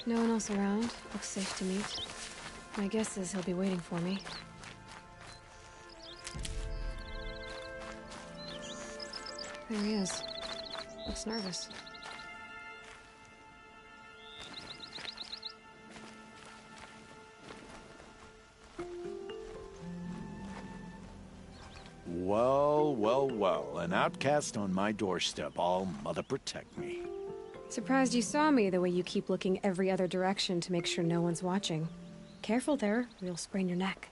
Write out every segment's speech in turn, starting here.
No one else around. Looks safe to meet. My guess is he'll be waiting for me. There he is. Looks nervous. Well, well, well. An outcast on my doorstep. All mother protect me. Surprised you saw me the way you keep looking every other direction to make sure no one's watching. Careful there, or you'll sprain your neck.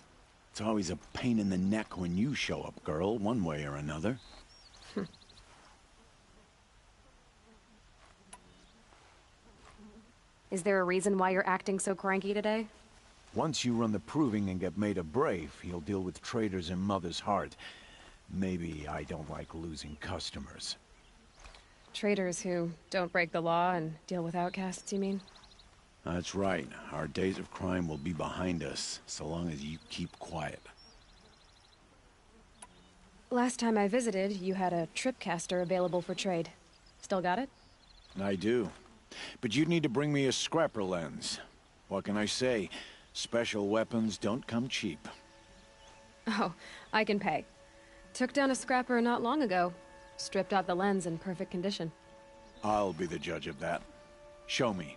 It's always a pain in the neck when you show up, girl, one way or another. Is there a reason why you're acting so cranky today? Once you run the proving and get made a brave, you'll deal with traitors in Mother's Heart. Maybe I don't like losing customers. Traitors who don't break the law and deal with outcasts, you mean? That's right. Our days of crime will be behind us, so long as you keep quiet. Last time I visited, you had a tripcaster available for trade. Still got it? I do. But you'd need to bring me a scrapper lens. What can I say? Special weapons don't come cheap. Oh, I can pay. Took down a scrapper not long ago. Stripped out the lens in perfect condition. I'll be the judge of that. Show me.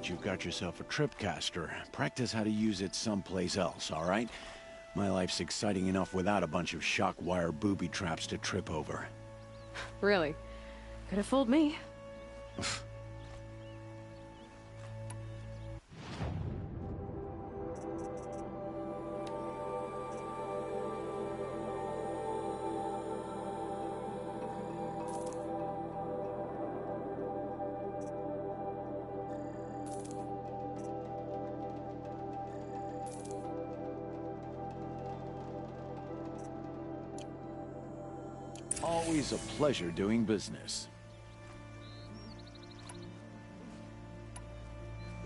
You've got yourself a tripcaster. Practice how to use it someplace else, all right? My life's exciting enough without a bunch of shock wire booby traps to trip over. Really? Could have fooled me. Always a pleasure doing business.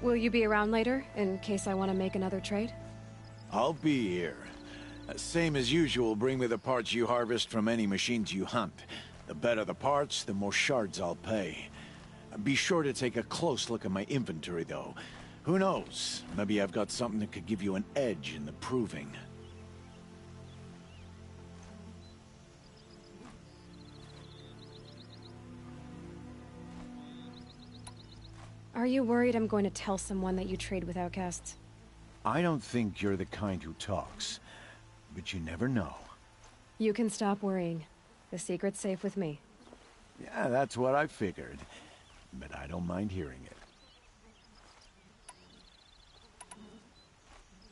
Will you be around later, in case I want to make another trade? I'll be here. Same as usual, bring me the parts you harvest from any machines you hunt. The better the parts, the more shards I'll pay. Be sure to take a close look at my inventory, though. Who knows? Maybe I've got something that could give you an edge in the proving. Are you worried I'm going to tell someone that you trade with outcasts? I don't think you're the kind who talks, but you never know. You can stop worrying. The secret's safe with me. Yeah, that's what I figured. But I don't mind hearing it.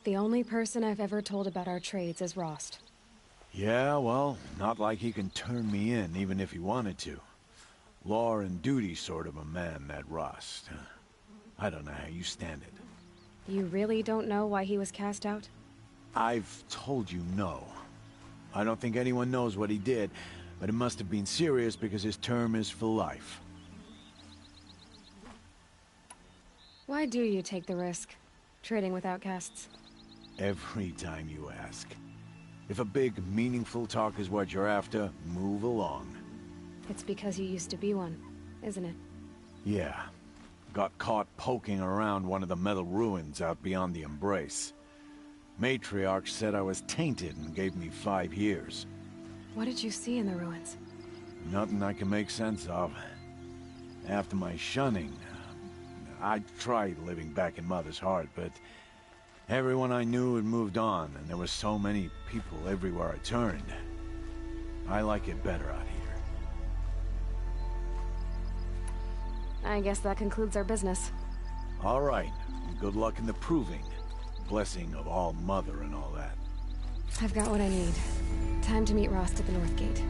The only person I've ever told about our trades is Rost. Yeah, well, not like he can turn me in, even if he wanted to. Law and duty sort of a man, that Rost. I don't know how you stand it. You really don't know why he was cast out? I've told you no. I don't think anyone knows what he did, but it must have been serious because his term is for life. Why do you take the risk, trading with outcasts? Every time you ask. If a big, meaningful talk is what you're after, move along. It's because you used to be one, isn't it? Yeah. Got caught poking around one of the metal ruins out beyond the Embrace. Matriarch said I was tainted and gave me 5 years. What did you see in the ruins? Nothing I can make sense of. After my shunning, I tried living back in Mother's Heart, but everyone I knew had moved on, and there were so many people everywhere I turned. I like it better out here. I guess that concludes our business. All right. Good luck in the proving. Blessing of All Mother and all that. I've got what I need. Time to meet Rost at the North Gate.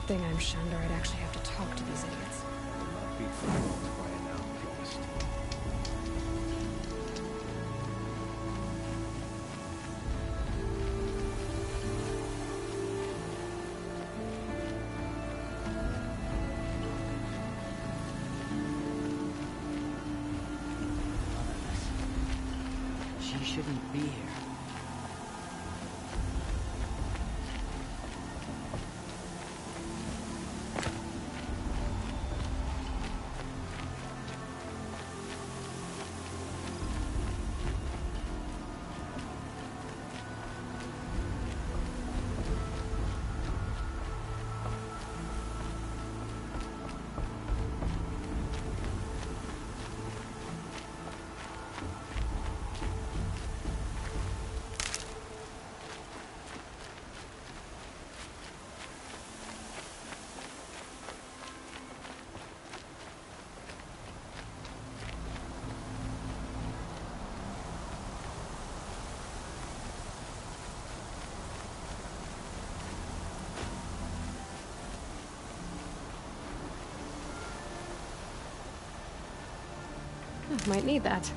thing I'm shunned, or I'd actually have to talk to these idiots. Will not be fooled by an outcast. She shouldn't be here. Might need that.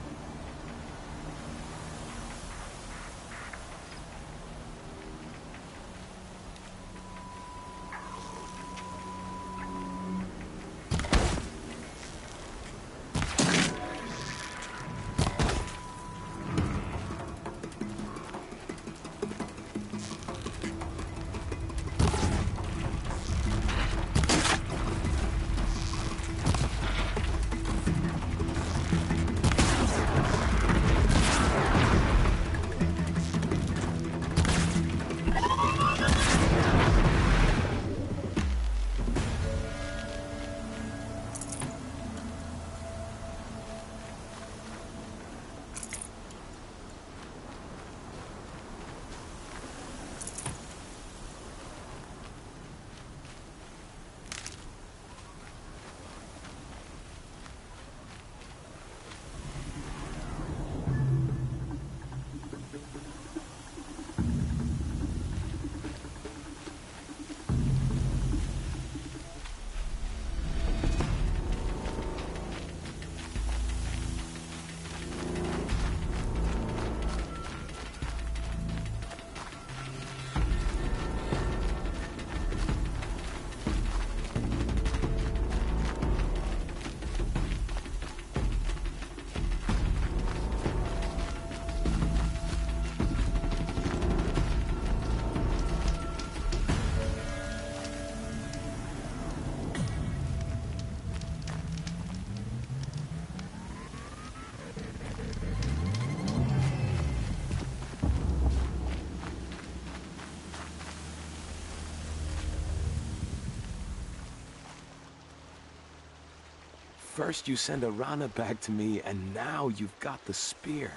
First you send Arana back to me, and now you've got the spear.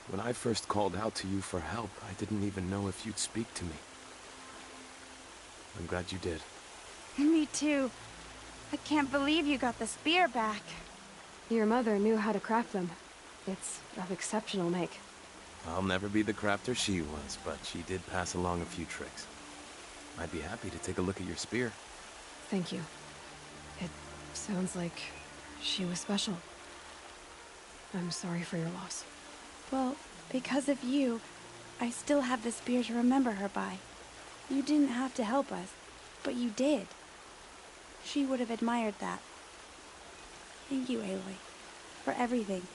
When I first called out to you for help, I didn't even know if you'd speak to me. I'm glad you did. Me too. I can't believe you got the spear back. Your mother knew how to craft them. It's of exceptional make. I'll never be the crafter she was, but she did pass along a few tricks. I'd be happy to take a look at your spear. Thank you. It sounds like she was special. I'm sorry for your loss. Well, because of you, I still have the spear to remember her by. You didn't have to help us, but you did. She would have admired that. Thank you, Aloy, for everything.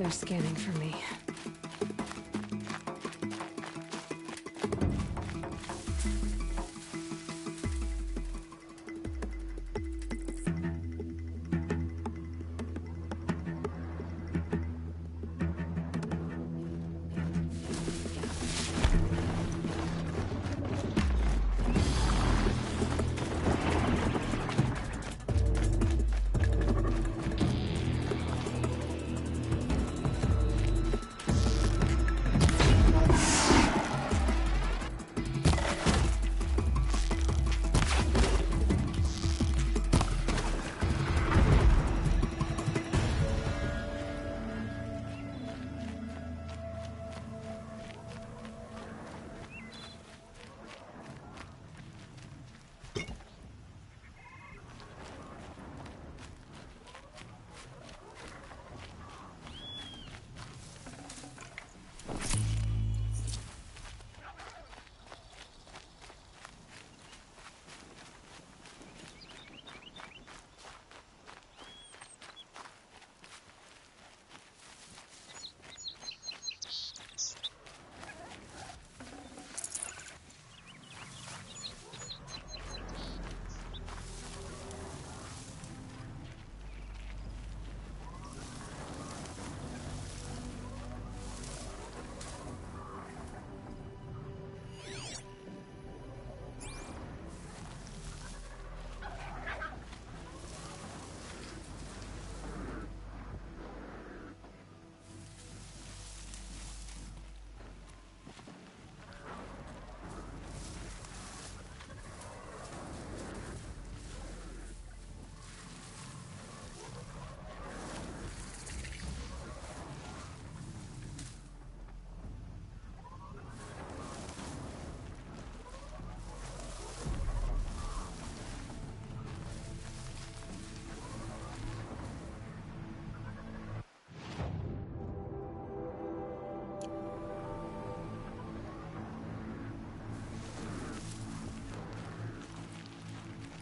They're scanning for me.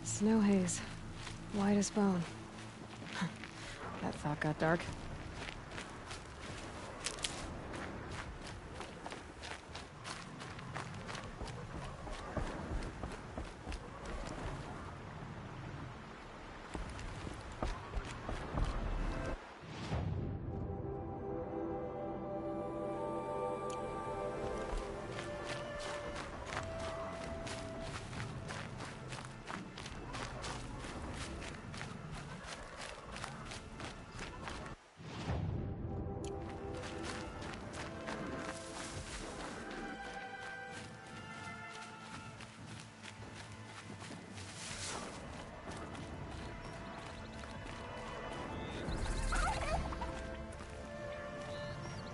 Snow haze. White as bone. That thought got dark.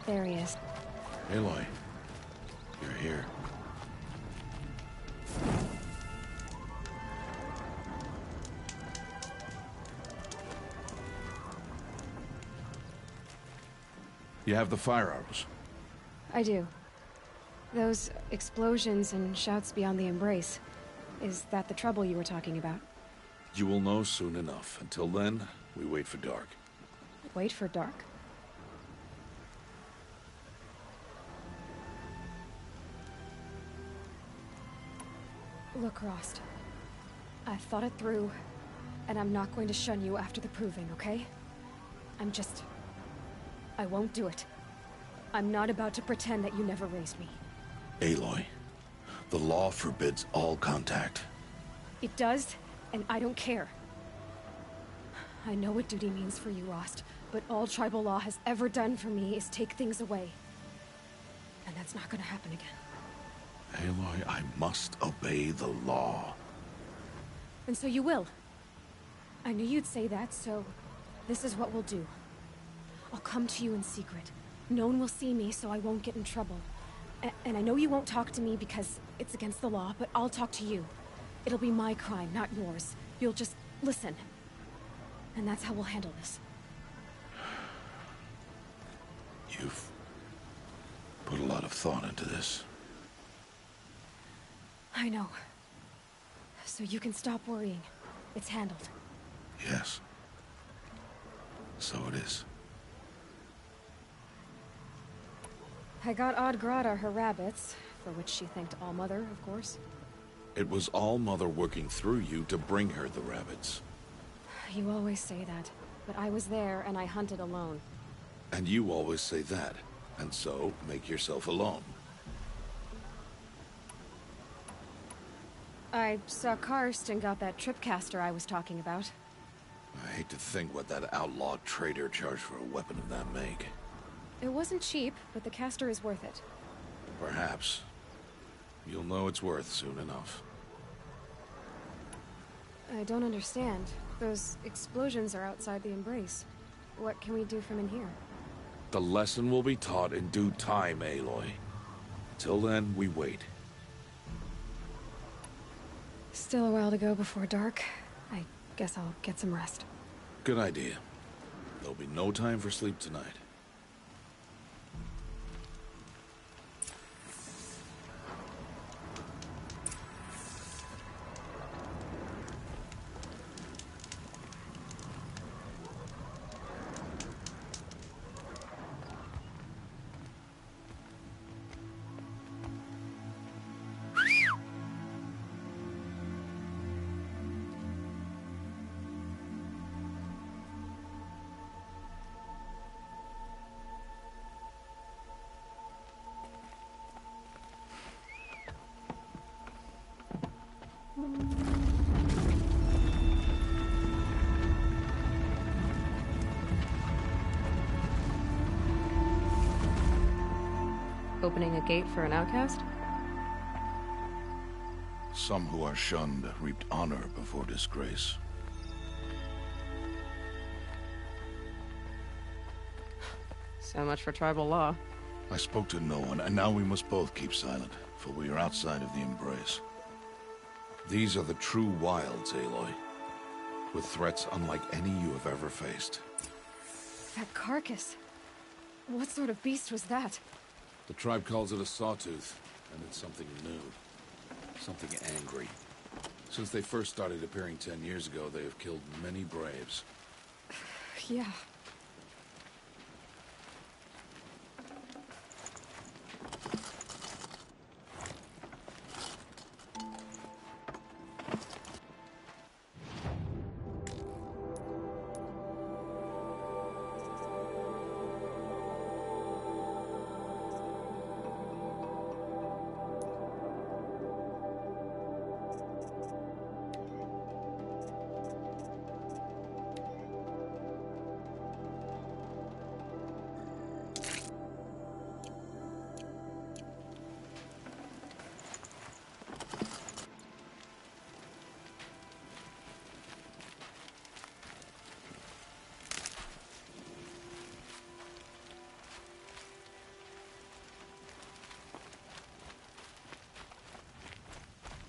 There he is. Aloy, you're here. You have the fire arrows. I do. Those explosions and shouts beyond the embrace. Is that the trouble you were talking about? You will know soon enough. Until then, we wait for dark. Wait for dark? Look, Rost. I've thought it through, and I'm not going to shun you after the proving, okay? I won't do it. I'm not about to pretend that you never raised me. Aloy, the law forbids all contact. It does, and I don't care. I know what duty means for you, Rost, but all tribal law has ever done for me is take things away. And that's not gonna happen again. Aloy, I must obey the law. And so you will. I knew you'd say that, so this is what we'll do. I'll come to you in secret. No one will see me, so I won't get in trouble. And I know you won't talk to me because it's against the law, but I'll talk to you. It'll be my crime, not yours. You'll just listen. And that's how we'll handle this. You've put a lot of thought into this. I know. So you can stop worrying. It's handled. Yes. So it is. I got Oddgrada her rabbits, for which she thanked Allmother, of course. It was All-Mother working through you to bring her the rabbits. You always say that, but I was there and I hunted alone. And you always say that, and so make yourself alone. I saw Karst and got that tripcaster I was talking about. I hate to think what that outlaw trader charged for a weapon of that make. It wasn't cheap, but the caster is worth it. Perhaps. You'll know it's worth soon enough. I don't understand. Those explosions are outside the Embrace. What can we do from in here? The lesson will be taught in due time, Aloy. Till then, we wait. Still a while to go before dark. I guess I'll get some rest. Good idea. There'll be no time for sleep tonight. Opening a gate for an outcast? Some who are shunned reaped honor before disgrace. So much for tribal law. I spoke to no one, and now we must both keep silent, for we are outside of the Embrace. These are the true wilds, Aloy, with threats unlike any you have ever faced. That carcass. What sort of beast was that? The tribe calls it a sawtooth, and it's something new. Something angry. Since they first started appearing 10 years ago, they have killed many braves. Yeah.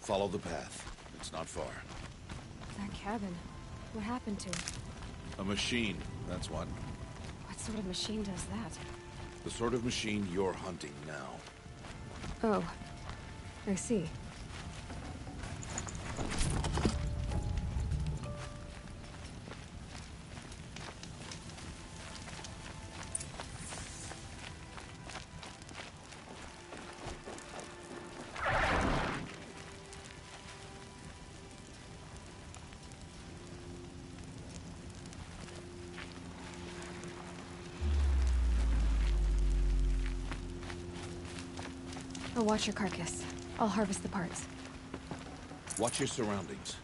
Follow the path. It's not far. That cabin. What happened to it? A machine, that's what. What sort of machine does that? The sort of machine you're hunting now. Oh. I see. I'll watch your carcass. I'll harvest the parts. Watch your surroundings.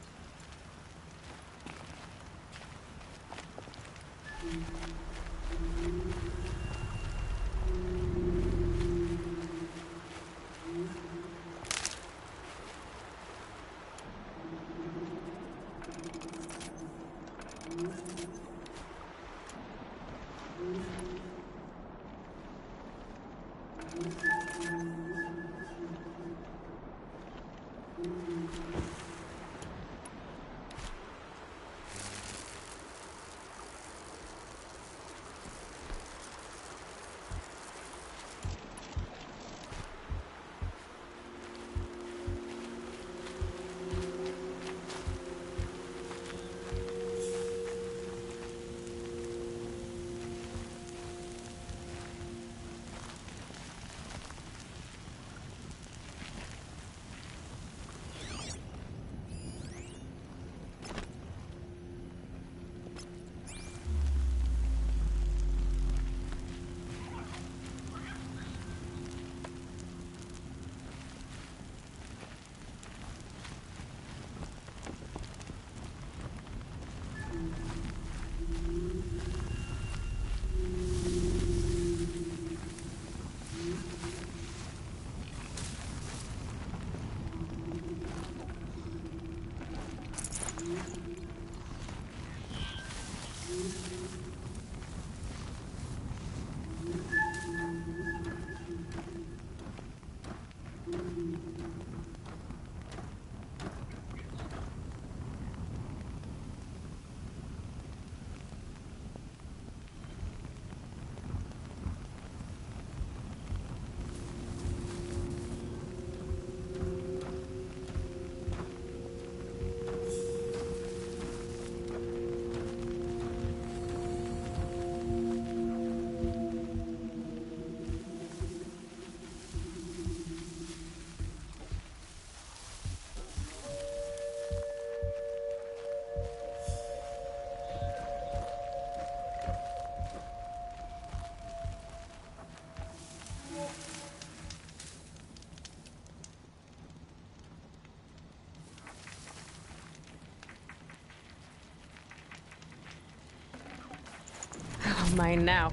Mine now.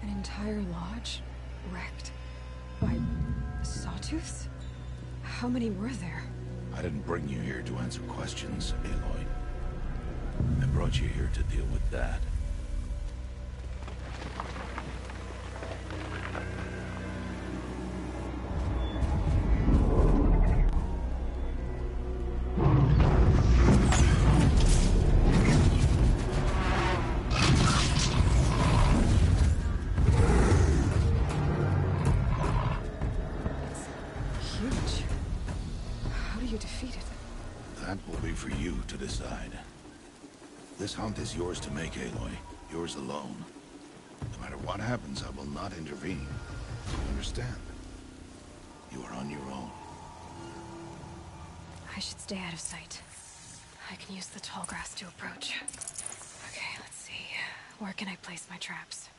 An entire lodge wrecked by sawtooths? How many were there? I didn't bring you here to answer questions, Aloy. I brought you here to deal with that. Huge. How do you defeat it? That will be for you to decide. This hunt is yours to make, Aloy. Yours alone. No matter what happens, I will not intervene. You understand? You are on your own. I should stay out of sight. I can use the tall grass to approach. Okay, let's see. Where can I place my traps?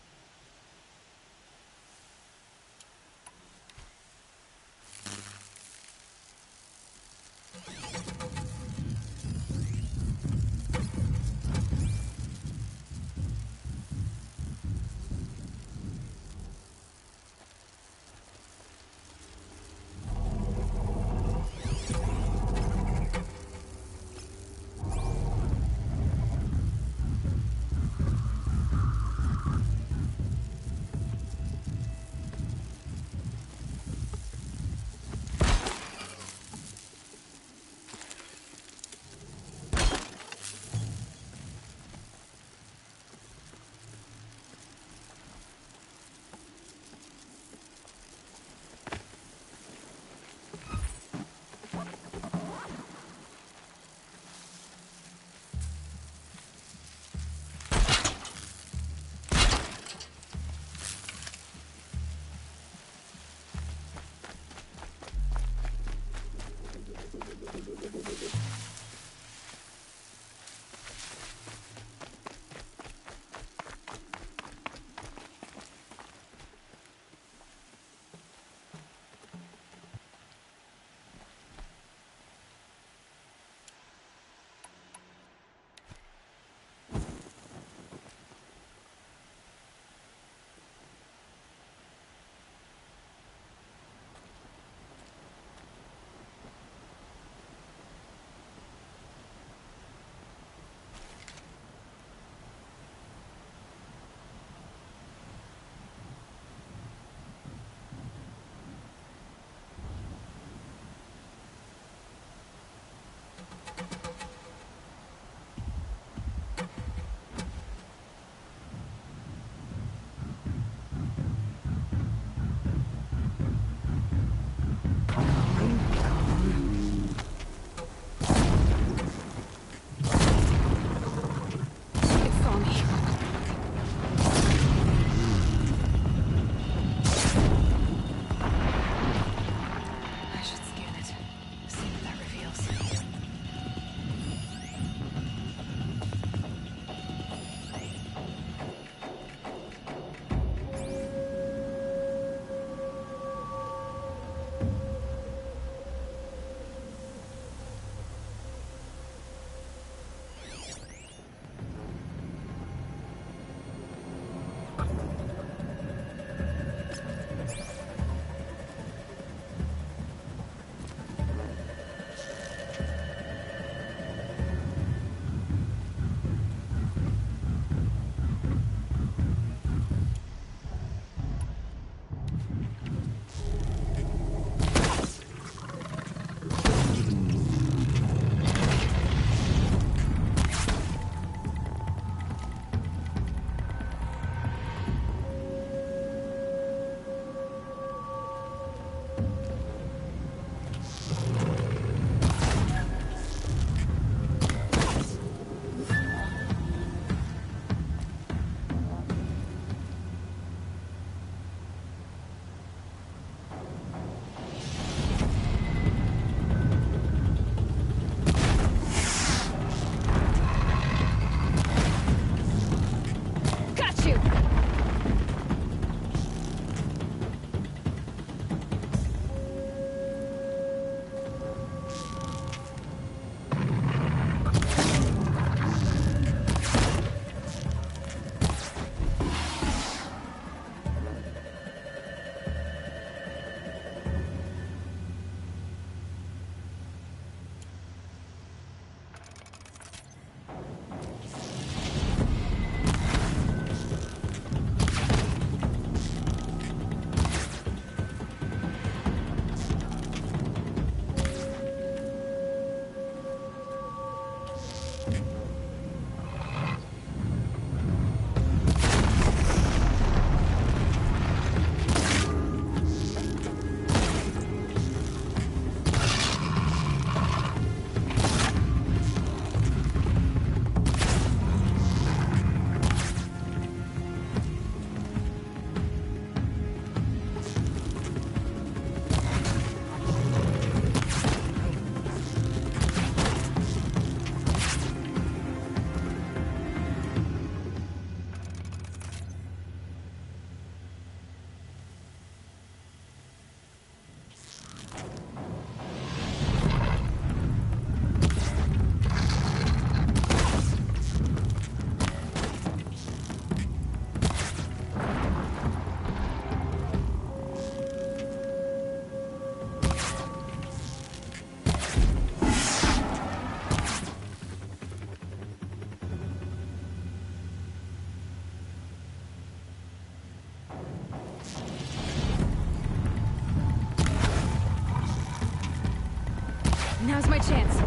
Now's my chance.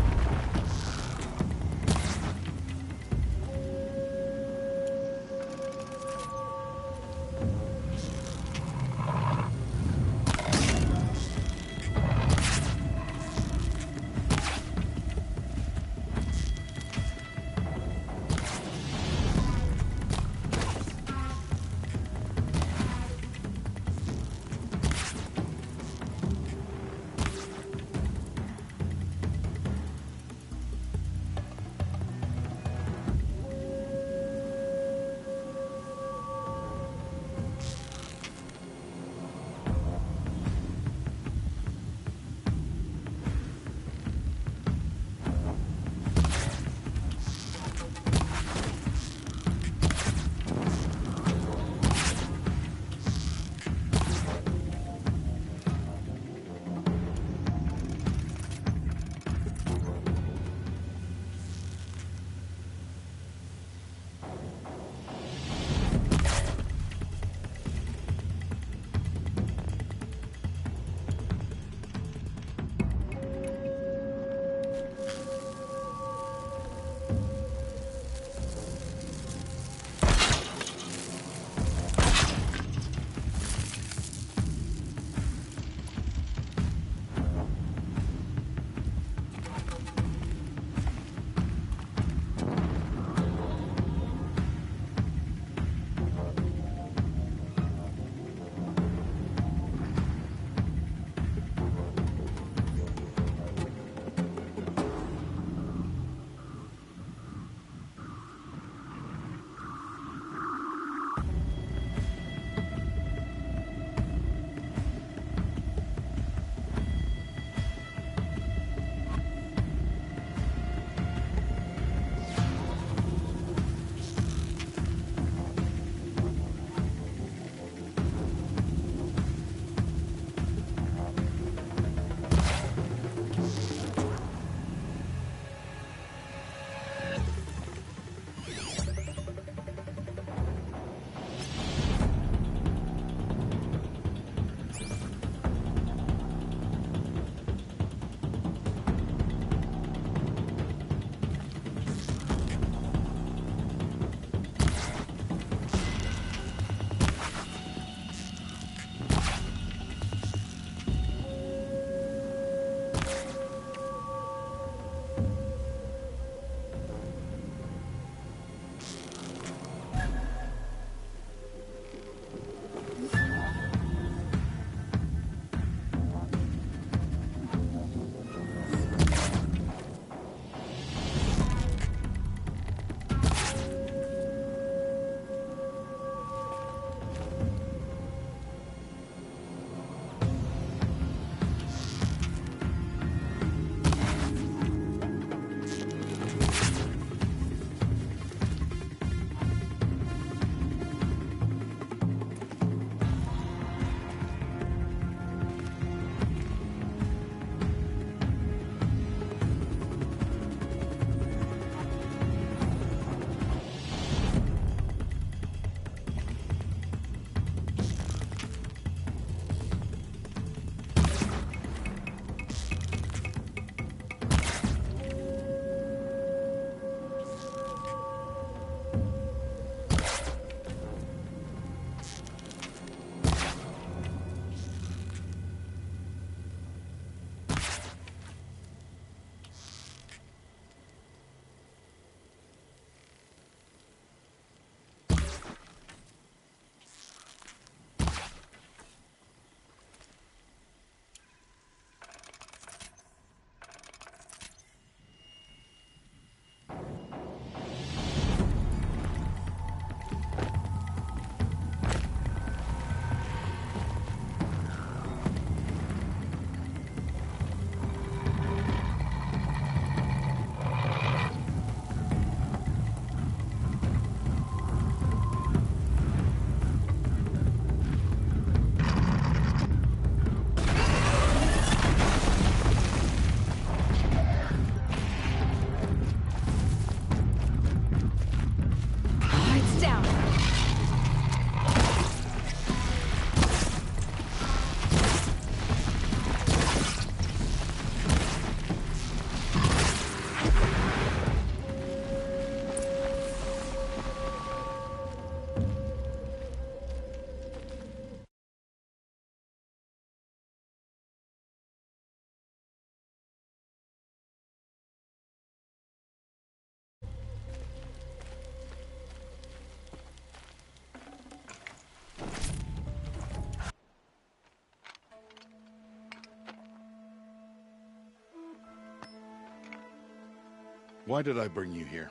Why did I bring you here?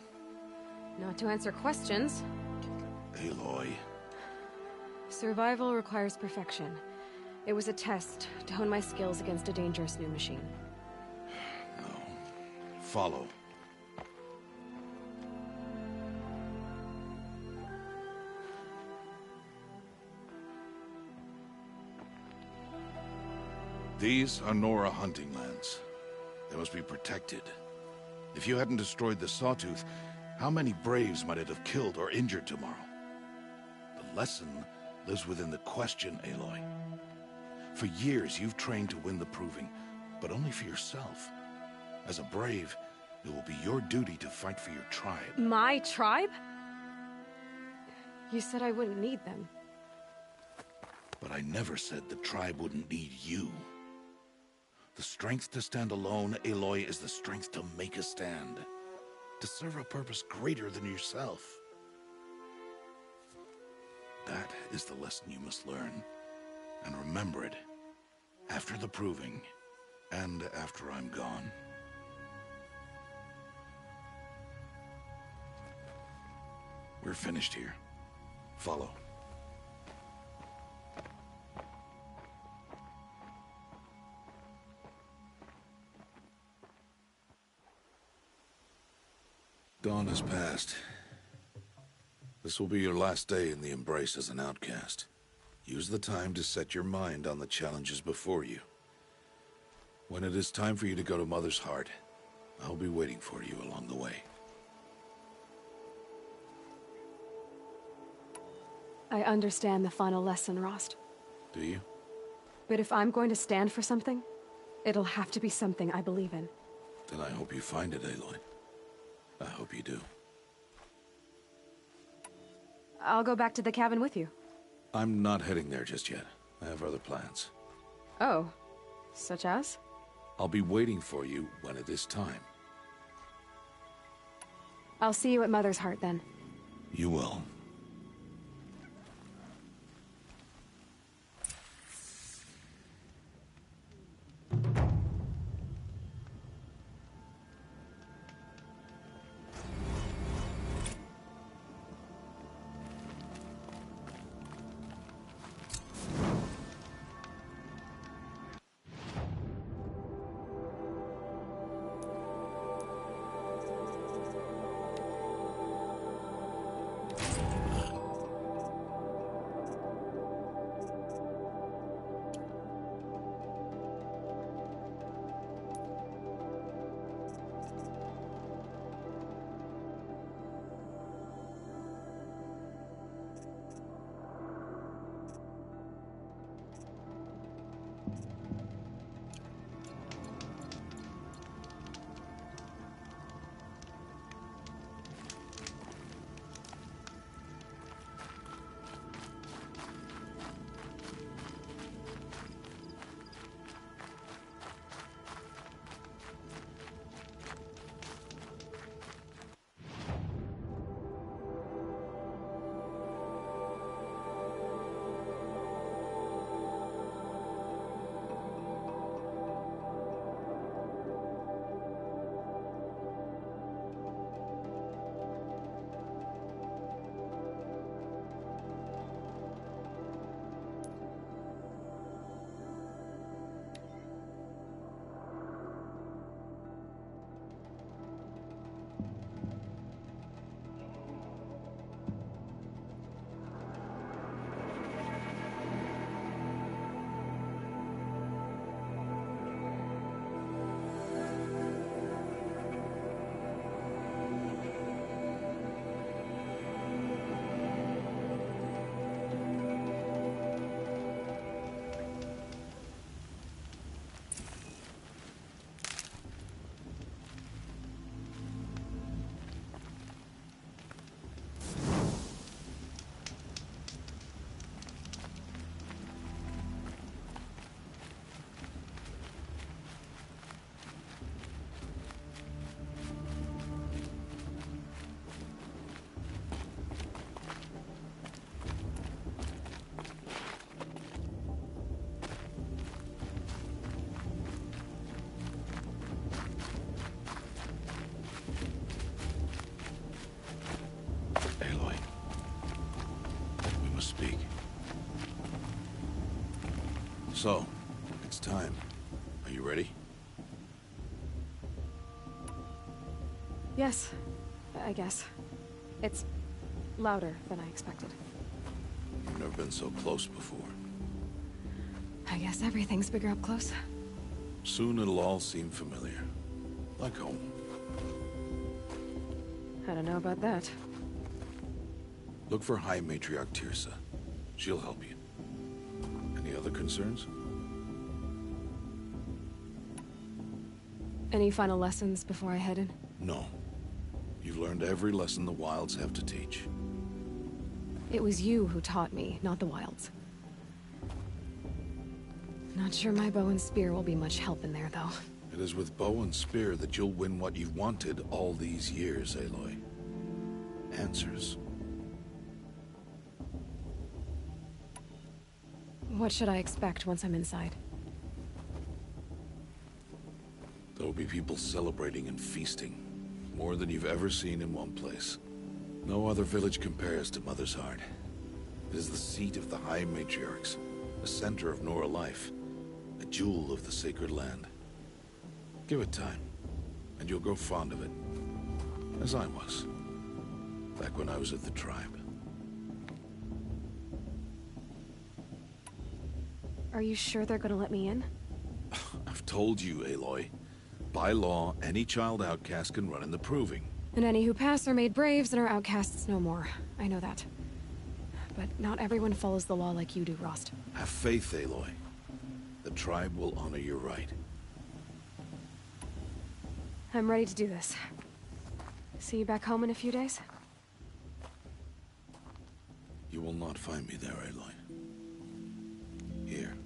Not to answer questions. Aloy. Survival requires perfection. It was a test to hone my skills against a dangerous new machine. No. Follow. These are Nora hunting lands. They must be protected. If you hadn't destroyed the Sawtooth, how many Braves might it have killed or injured tomorrow? The lesson lives within the question, Aloy. For years, you've trained to win the Proving, but only for yourself. As a Brave, it will be your duty to fight for your tribe. My tribe? You said I wouldn't need them. But I never said the tribe wouldn't need you. The strength to stand alone, Aloy, is the strength to make a stand. To serve a purpose greater than yourself. That is the lesson you must learn. And remember it. After the Proving. And after I'm gone. We're finished here. Follow. Dawn has passed. This will be your last day in the Embrace as an outcast. Use the time to set your mind on the challenges before you. When it is time for you to go to Mother's Heart, I'll be waiting for you along the way. I understand the final lesson, Rost. Do you? But if I'm going to stand for something, it'll have to be something I believe in. Then I hope you find it, Aloy. I hope you do. I'll go back to the cabin with you. I'm not heading there just yet. I have other plans. Oh, such as? I'll be waiting for you when it is time. I'll see you at Mother's Heart then. You will. to speak. So, it's time. Are you ready? Yes, I guess. It's louder than I expected. You've never been so close before. I guess everything's bigger up close. Soon it'll all seem familiar. Like home. I don't know about that. Look for High Matriarch Teersa. She'll help you. Any other concerns? Any final lessons before I head in? No. You've learned every lesson the Wilds have to teach. It was you who taught me, not the Wilds. Not sure my bow and spear will be much help in there, though. It is with bow and spear that you'll win what you've wanted all these years, Aloy. Answers. What should I expect once I'm inside? There will be people celebrating and feasting. More than you've ever seen in one place. No other village compares to Mother's Heart. It is the seat of the High Matriarchs, the center of Nora life, a jewel of the sacred land. Give it time, and you'll grow fond of it. As I was, back when I was at the tribe. Are you sure they're gonna let me in? I've told you, Aloy. By law, any child outcast can run in the Proving. And any who pass are made braves and are outcasts no more. I know that. But not everyone follows the law like you do, Rost. Have faith, Aloy. The tribe will honor your right. I'm ready to do this. See you back home in a few days? You will not find me there, Aloy. Here.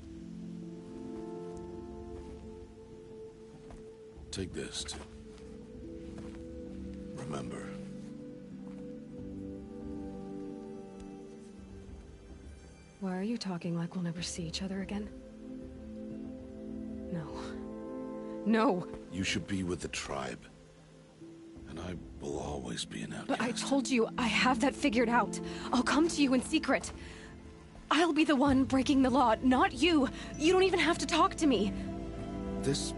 Take this, too. Remember. Why are you talking like we'll never see each other again? No. No! You should be with the tribe. And I will always be an outcast. But I told you, I have that figured out. I'll come to you in secret. I'll be the one breaking the law, not you. You don't even have to talk to me. This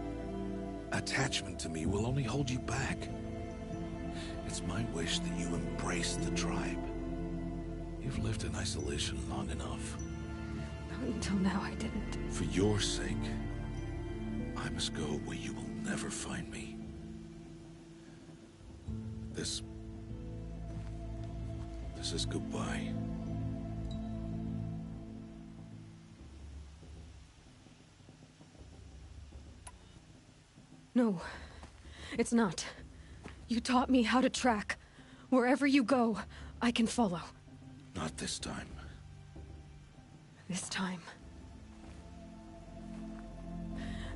attachment to me will only hold you back. It's my wish that you embrace the tribe. You've lived in isolation long enough. Not until now, I didn't. For your sake, I must go where you will never find me. This is goodbye. No, it's not. You taught me how to track. Wherever you go, I can follow. Not this time. This time.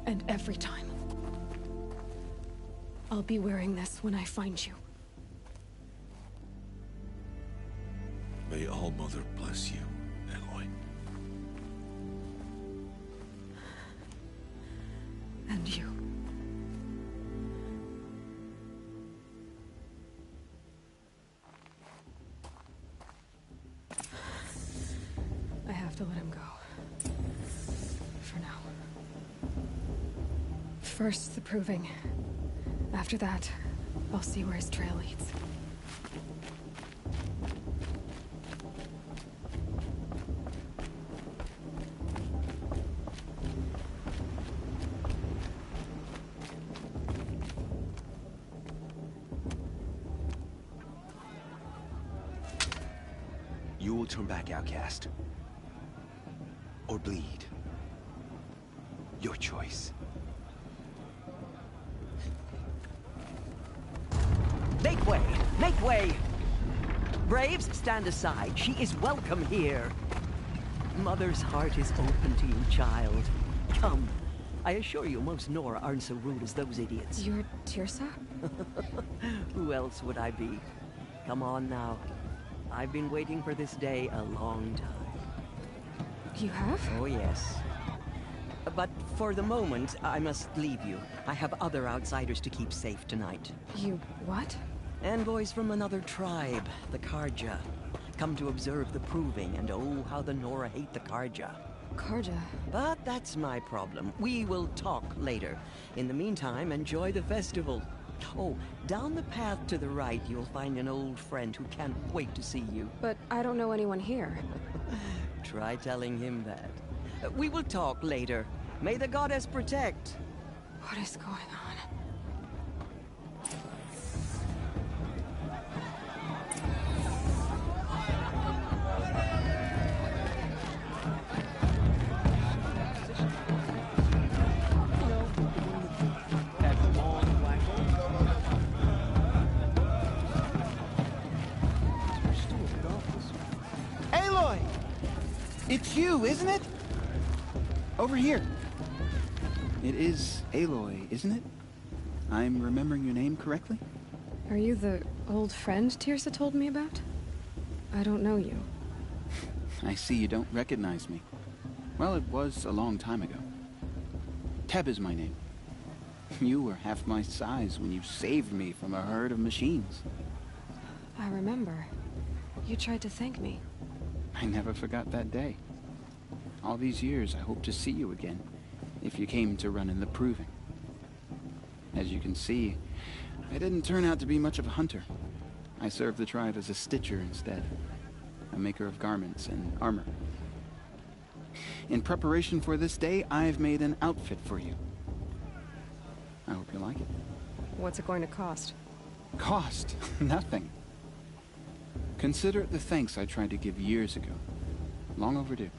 And every time. I'll be wearing this when I find you. May All-Mother bless you, Aloy. And you. I have to let him go. For now. First, the Proving. After that, I'll see where his trail leads. You will turn back, outcast. Or bleed. Your choice. Make way! Make way! Braves, stand aside. She is welcome here. Mother's heart is open to you, child. Come. I assure you, most Nora aren't so rude as those idiots. You're Teersa? Who else would I be? Come on now. I've been waiting for this day a long time. You have? Oh, yes. But for the moment, I must leave you. I have other outsiders to keep safe tonight. You what? Envoys from another tribe, the Carja. Come to observe the proving, and oh, how the Nora hate the Karja. Karja. But that's my problem. We will talk later. In the meantime, enjoy the festival. Oh, down the path to the right, you'll find an old friend who can't wait to see you. But I don't know anyone here. Try telling him that. We will talk later. May the goddess protect. What is going on? Aloy! It's you, isn't it? Over here. It is Aloy, isn't it? I'm remembering your name correctly? Are you the old friend Tirsa told me about? I don't know you. I see you don't recognize me. Well, it was a long time ago. Teb is my name. You were half my size when you saved me from a herd of machines. I remember. You tried to thank me. I never forgot that day. All these years, I hope to see you again, if you came to run in the proving. As you can see, I didn't turn out to be much of a hunter. I served the tribe as a stitcher instead, a maker of garments and armor. In preparation for this day, I've made an outfit for you. I hope you like it. What's it going to cost? Cost? Nothing. Consider it the thanks I tried to give years ago. Long overdue.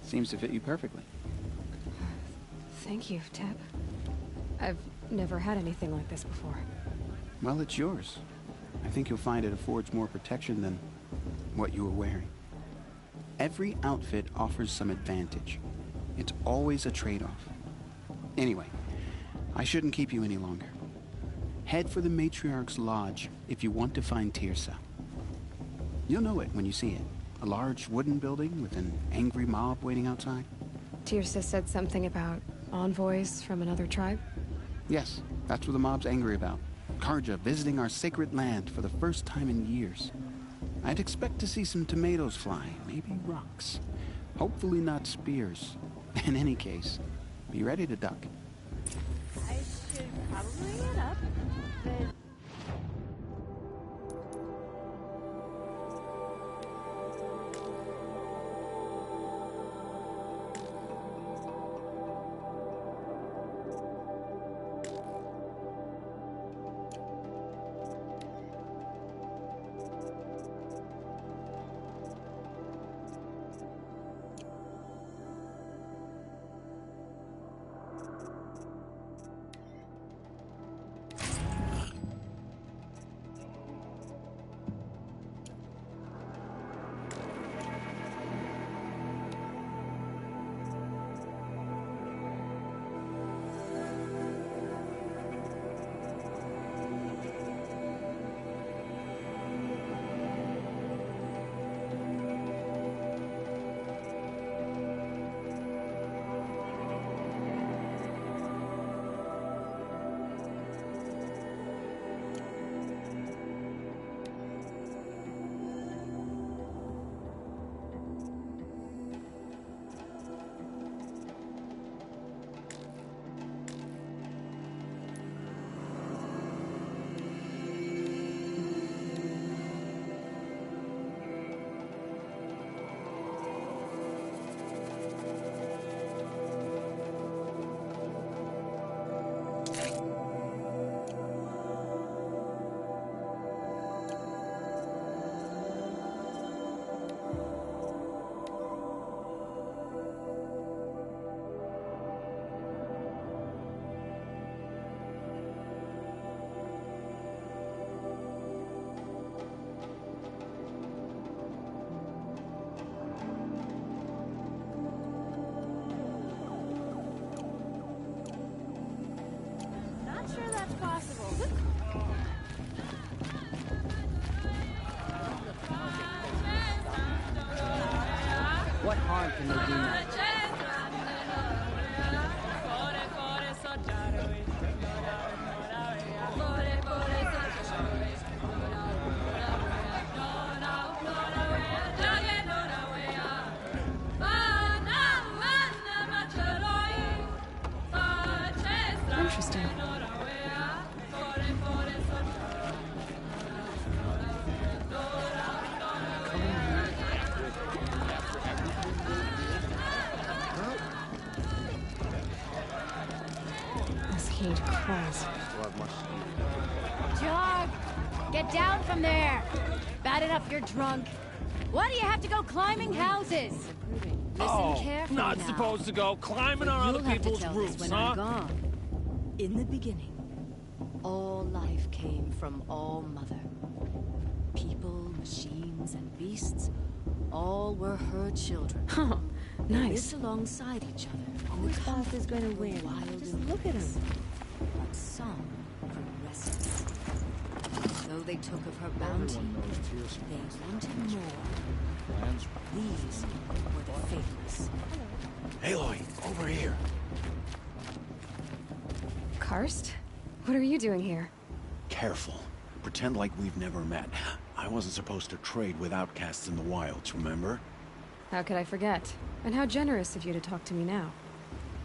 Seems to fit you perfectly. Thank you, Teb. I've never had anything like this before. Well, it's yours. I think you'll find it affords more protection than what you were wearing. Every outfit offers some advantage. It's always a trade-off. Anyway, I shouldn't keep you any longer. Head for the Matriarch's Lodge if you want to find Tirsa. You'll know it when you see it. A large wooden building with an angry mob waiting outside. Tirsa said something about envoys from another tribe? Yes, that's what the mob's angry about. Karja visiting our sacred land for the first time in years. I'd expect to see some tomatoes fly, maybe rocks. Hopefully not spears. In any case, be ready to duck. I should probably get up, but... interesting. This heat crawls. Jog! Get down from there! Bad enough you're drunk. Why do you have to go climbing houses? Listen carefully not now. supposed to go climbing on You'll other have to people's tell roofs, this when huh? I'm gone. In the beginning, all life came from All Mother. People, machines, and beasts, all were her children. Huh, They nice. lived alongside each other. Whose path is going to win? Wild Just look at him. But some grew restless. Though they took of her bounty, they wanted more. These were the faithless. Aloy, over here. Karst? What are you doing here? Careful. Pretend like we've never met. I wasn't supposed to trade with outcasts in the wilds, remember? How could I forget? And how generous of you to talk to me now.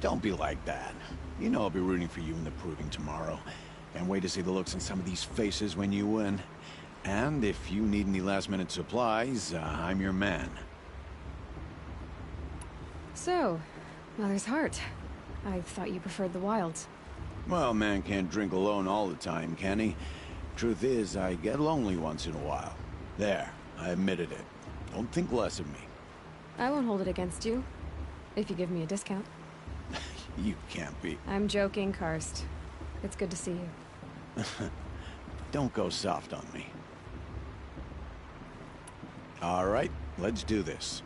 Don't be like that. You know I'll be rooting for you in the proving tomorrow. Can't wait to see the looks on some of these faces when you win. And if you need any last-minute supplies, I'm your man. So, Mother's Heart. I thought you preferred the wilds. Well, man can't drink alone all the time, can he? Truth is, I get lonely once in a while. There, I admitted it. Don't think less of me. I won't hold it against you. If you give me a discount. You can't be. I'm joking, Karst. It's good to see you. Don't go soft on me. All right, let's do this.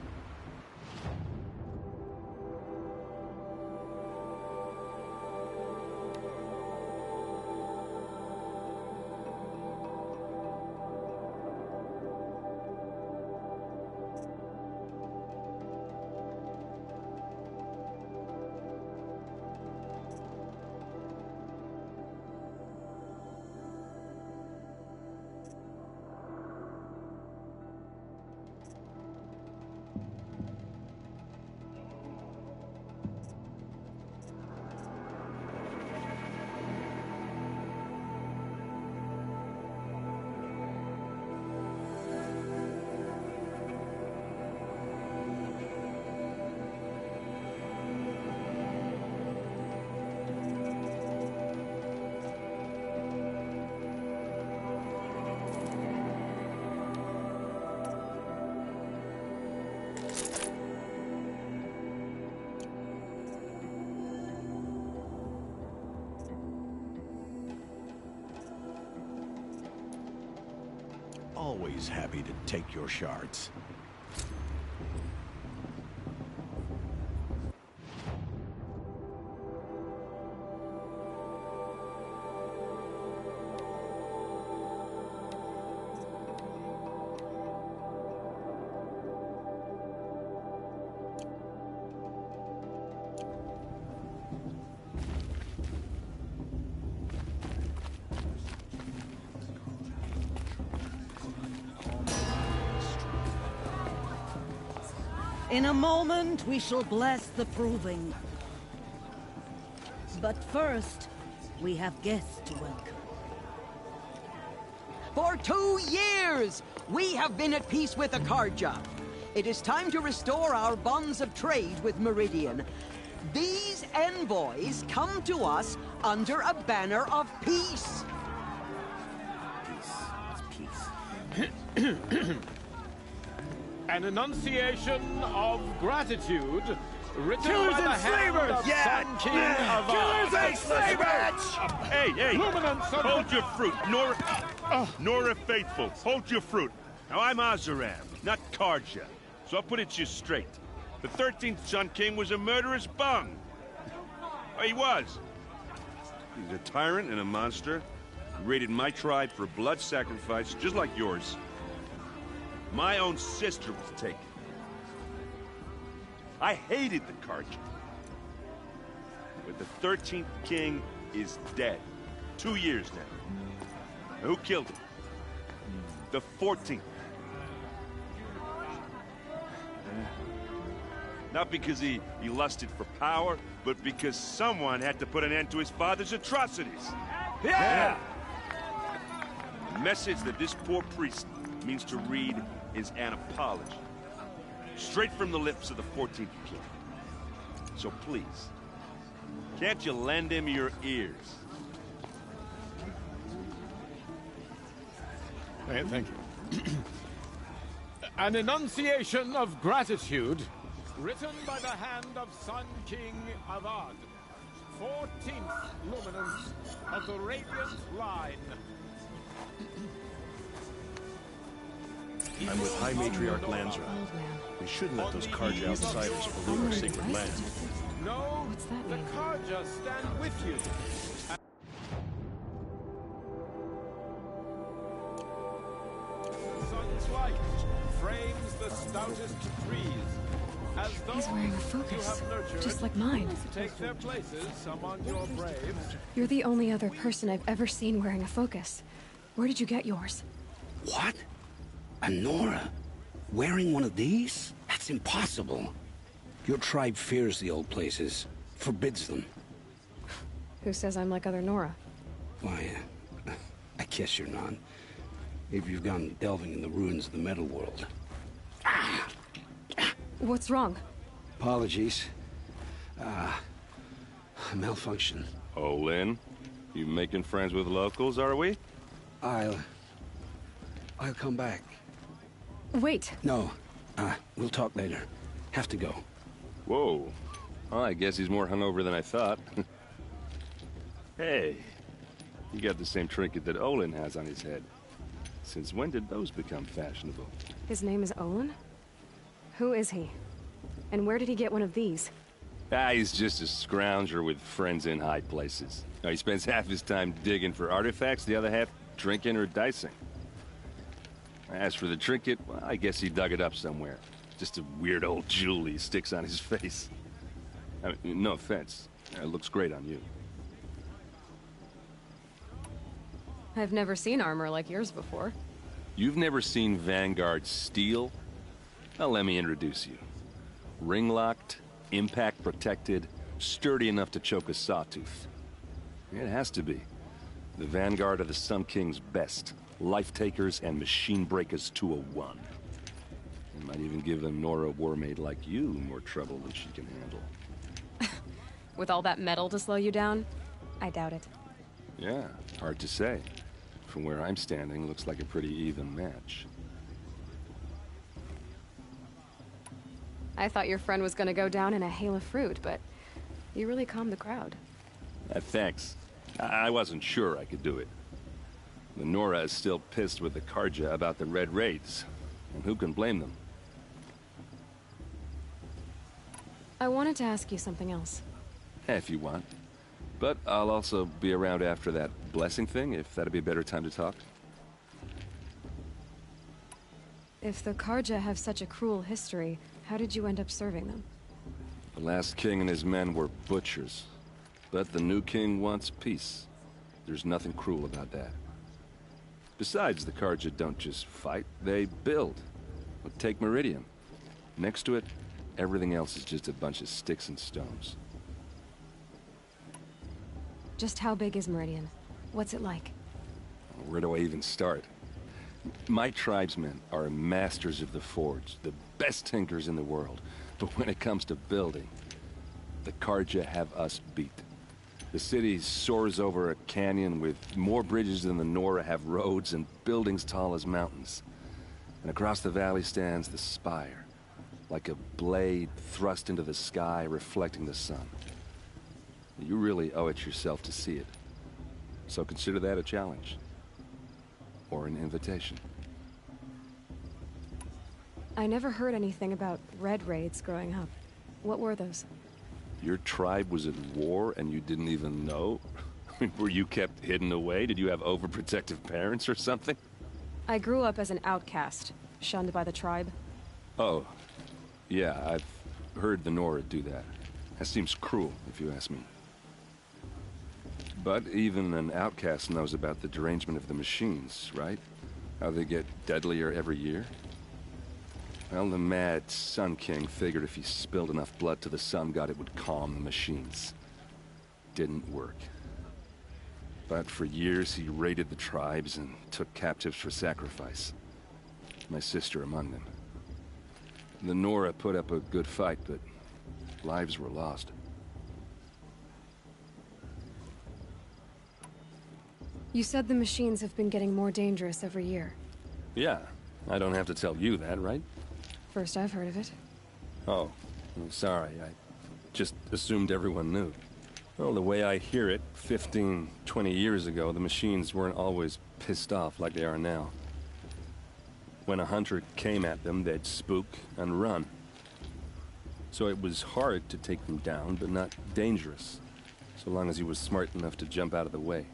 Always happy to take your shards. In a moment, we shall bless the proving. But first, we have guests to welcome. For 2 years, we have been at peace with Akarja. It is time to restore our bonds of trade with Meridian. These envoys come to us under a banner of peace. An enunciation of gratitude written Killers by the and hand slavers! of Yeah! Sun King of Killers and slavers! Hey, Luminance of hold your fruit. Nora Faithful, hold your fruit. Now, I'm Azaram, not Karja, so I'll put it to you straight. The 13th Sun King was a murderous bung. Oh, he was. He's a tyrant and a monster. He raided my tribe for blood sacrifice, just like yours. My own sister was taken. I hated the Karja. But the 13th king is dead. 2 years now. Who killed him? The 14th. Not because he lusted for power, but because someone had to put an end to his father's atrocities. Yeah! The message that this poor priest means to read is an apology. Straight from the lips of the 14th king. So please, can't you lend him your ears? Hey, thank you. An enunciation of gratitude, written by the hand of Sun King Avad, 14th luminance of the Radiant Line. I'm with High Matriarch Lansra. We shouldn't let those Carja outsiders pollute our sacred land. No, the Carja stand with you. The sun's light frames the stoutest trees. As He's wearing a focus, just like mine. Take their places among your braves. You're the only other person I've ever seen wearing a focus. Where did you get yours? What? A Nora? Wearing one of these? That's impossible. Your tribe fears the old places, forbids them. Who says I'm like other Nora? Why, I guess you're not. If you've gone delving in the ruins of the metal world. What's wrong? Apologies. Malfunction. Oh, Lynn? You making friends with locals, are we? I'll come back. Wait. No. We'll talk later. Have to go. Whoa. Well, I guess he's more hungover than I thought. Hey, you got the same trinket that Olin has on his head. Since when did those become fashionable? His name is Olin? Who is he? And where did he get one of these? He's just a scrounger with friends in high places. He spends half his time digging for artifacts, the other half drinking or dicing. As for the trinket, well, I guess he dug it up somewhere. Just a weird old jewel he sticks on his face. I mean, no offense. It looks great on you. I've never seen armor like yours before. You've never seen Vanguard steel? Well, let me introduce you. Ring-locked, impact-protected, sturdy enough to choke a sawtooth. It has to be. The Vanguard of the Sun King's best. Life-takers and machine-breakers to a one. It might even give a Nora warmaid like you more trouble than she can handle. With all that metal to slow you down? I doubt it. Yeah, hard to say. From where I'm standing, looks like a pretty even match. I thought your friend was gonna go down in a hail of fruit, but you really calmed the crowd. Thanks. I wasn't sure I could do it. The Nora is still pissed with the Carja about the Red Raids, and who can blame them? I wanted to ask you something else. If you want. But I'll also be around after that blessing thing, if that'd be a better time to talk. If the Carja have such a cruel history, how did you end up serving them? The last king and his men were butchers. But the new king wants peace. There's nothing cruel about that. Besides, the Carja don't just fight, they build. Well, take Meridian. Next to it, everything else is just a bunch of sticks and stones. Just how big is Meridian? What's it like? Where do I even start? My tribesmen are masters of the forge, the best tinkers in the world. But when it comes to building, the Carja have us beat. The city soars over a canyon with more bridges than the Nora have roads and buildings tall as mountains. And across the valley stands the spire, like a blade thrust into the sky reflecting the sun. You really owe it yourself to see it. So consider that a challenge. Or an invitation. I never heard anything about Red Raids growing up. What were those? Your tribe was at war and you didn't even know? Were you kept hidden away? Did you have overprotective parents or something? I grew up as an outcast, shunned by the tribe. Oh, yeah, I've heard the Nora do that. That seems cruel, if you ask me. But even an outcast knows about the derangement of the machines, right? How they get deadlier every year? Well, the mad Sun King figured if he spilled enough blood to the Sun God, it would calm the machines. Didn't work. But for years, he raided the tribes and took captives for sacrifice. My sister among them. The Nora put up a good fight, but lives were lost. You said the machines have been getting more dangerous every year. Yeah, I don't have to tell you that, right? First I've heard of it. Oh, I'm sorry. I just assumed everyone knew. Well, the way I hear it, 15, 20 years ago, the machines weren't always pissed off like they are now. When a hunter came at them, they'd spook and run. So it was hard to take them down, but not dangerous, so long as he was smart enough to jump out of the way.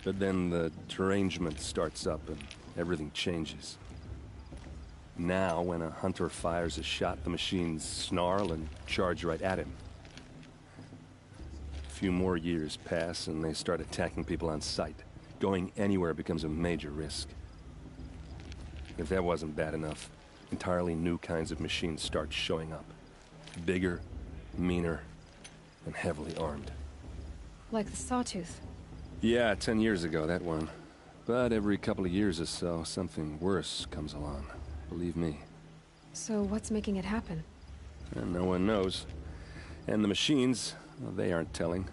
But then the derangement starts up and everything changes. Now, when a hunter fires a shot, the machines snarl and charge right at him. A few more years pass and they start attacking people on sight. Going anywhere becomes a major risk. If that wasn't bad enough, entirely new kinds of machines start showing up. Bigger, meaner, and heavily armed. Like the Sawtooth. Yeah, 10 years ago, that one. But every couple of years or so, something worse comes along. Believe me. So what's making it happen? And no one knows. And the machines, well, they aren't telling.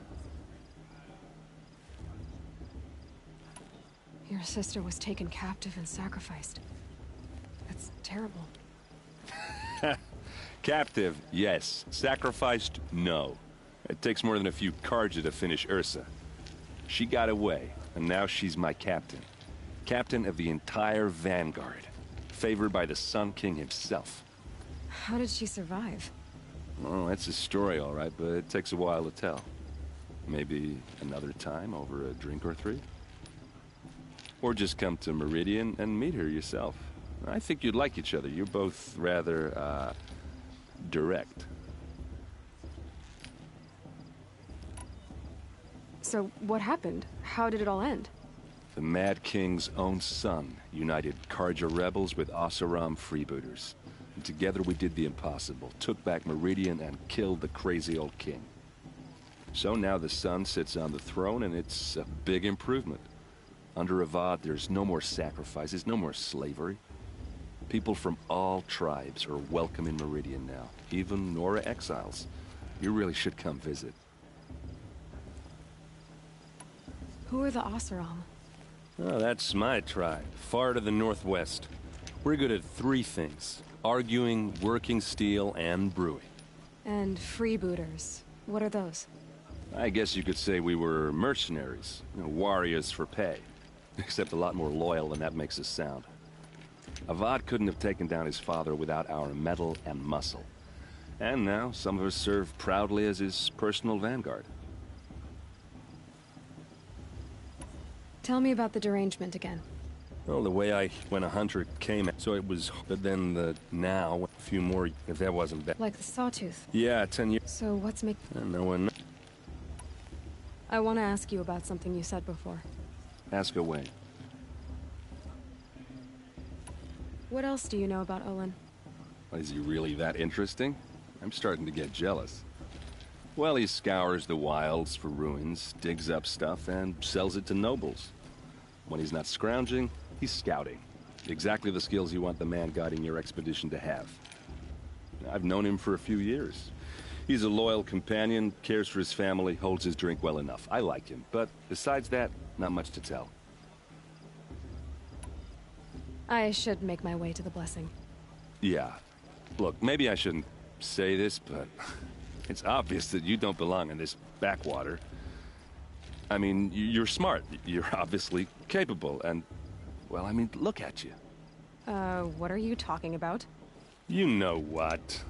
Your sister was taken captive and sacrificed. That's terrible. Captive, yes. Sacrificed, no. It takes more than a few Carja to finish Ursa. She got away, and now she's my captain. Captain of the entire Vanguard. Favored by the Sun King himself. How did she survive? Oh, that's a story, all right, but it takes a while to tell. Maybe another time over a drink or three? Or just come to Meridian and meet her yourself. I think you'd like each other. You're both rather, direct. So, what happened? How did it all end? The Mad King's own son united Carja rebels with Oseram freebooters. And together we did the impossible, took back Meridian and killed the crazy old king. So now the son sits on the throne and it's a big improvement. Under Avad, there's no more sacrifices, no more slavery. People from all tribes are welcome in Meridian now, even Nora exiles. You really should come visit. Who are the Oseram? Oh, that's my tribe, far to the northwest. We're good at three things: arguing, working steel, and brewing. And freebooters. What are those? I guess you could say we were mercenaries, warriors for pay. Except a lot more loyal than that makes us sound. Avad couldn't have taken down his father without our metal and muscle. And now, some of us serve proudly as his personal vanguard. Tell me about the derangement again. Well, the way when a hunter came, so it was, but then now, a few more, if that wasn't bad. Like the Sawtooth? Yeah, 10 years. So what's making... No one... I want to ask you about something you said before. Ask away. What else do you know about Olin? Is he really that interesting? I'm starting to get jealous. Well, he scours the wilds for ruins, digs up stuff, and sells it to nobles. When he's not scrounging, he's scouting. Exactly the skills you want the man guiding your expedition to have. I've known him for a few years. He's a loyal companion, cares for his family, holds his drink well enough. I like him, but besides that, not much to tell. I should make my way to the blessing. Yeah. Look, maybe I shouldn't say this, but it's obvious that you don't belong in this backwater. I mean, you're smart. You're obviously capable, and, well, I mean, look at you. What are you talking about? You know what.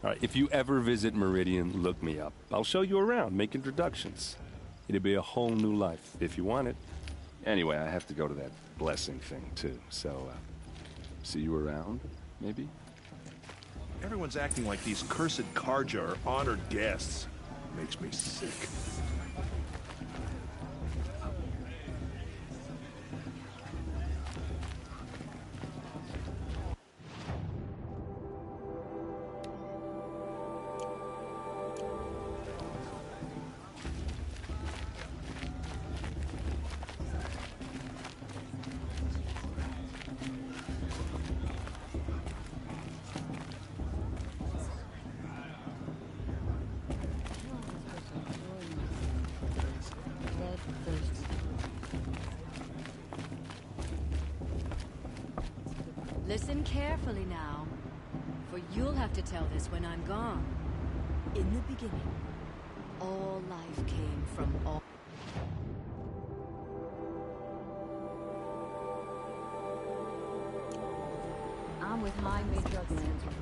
All right, if you ever visit Meridian, look me up. I'll show you around, make introductions. It'll be a whole new life, if you want it. Anyway, I have to go to that blessing thing, too. So, see you around, maybe? Everyone's acting like these cursed Carja are honored guests. Makes me sick. Listen carefully now, for you'll have to tell this when I'm gone. In the beginning, all life came from all... I'm with my matriarch lantern.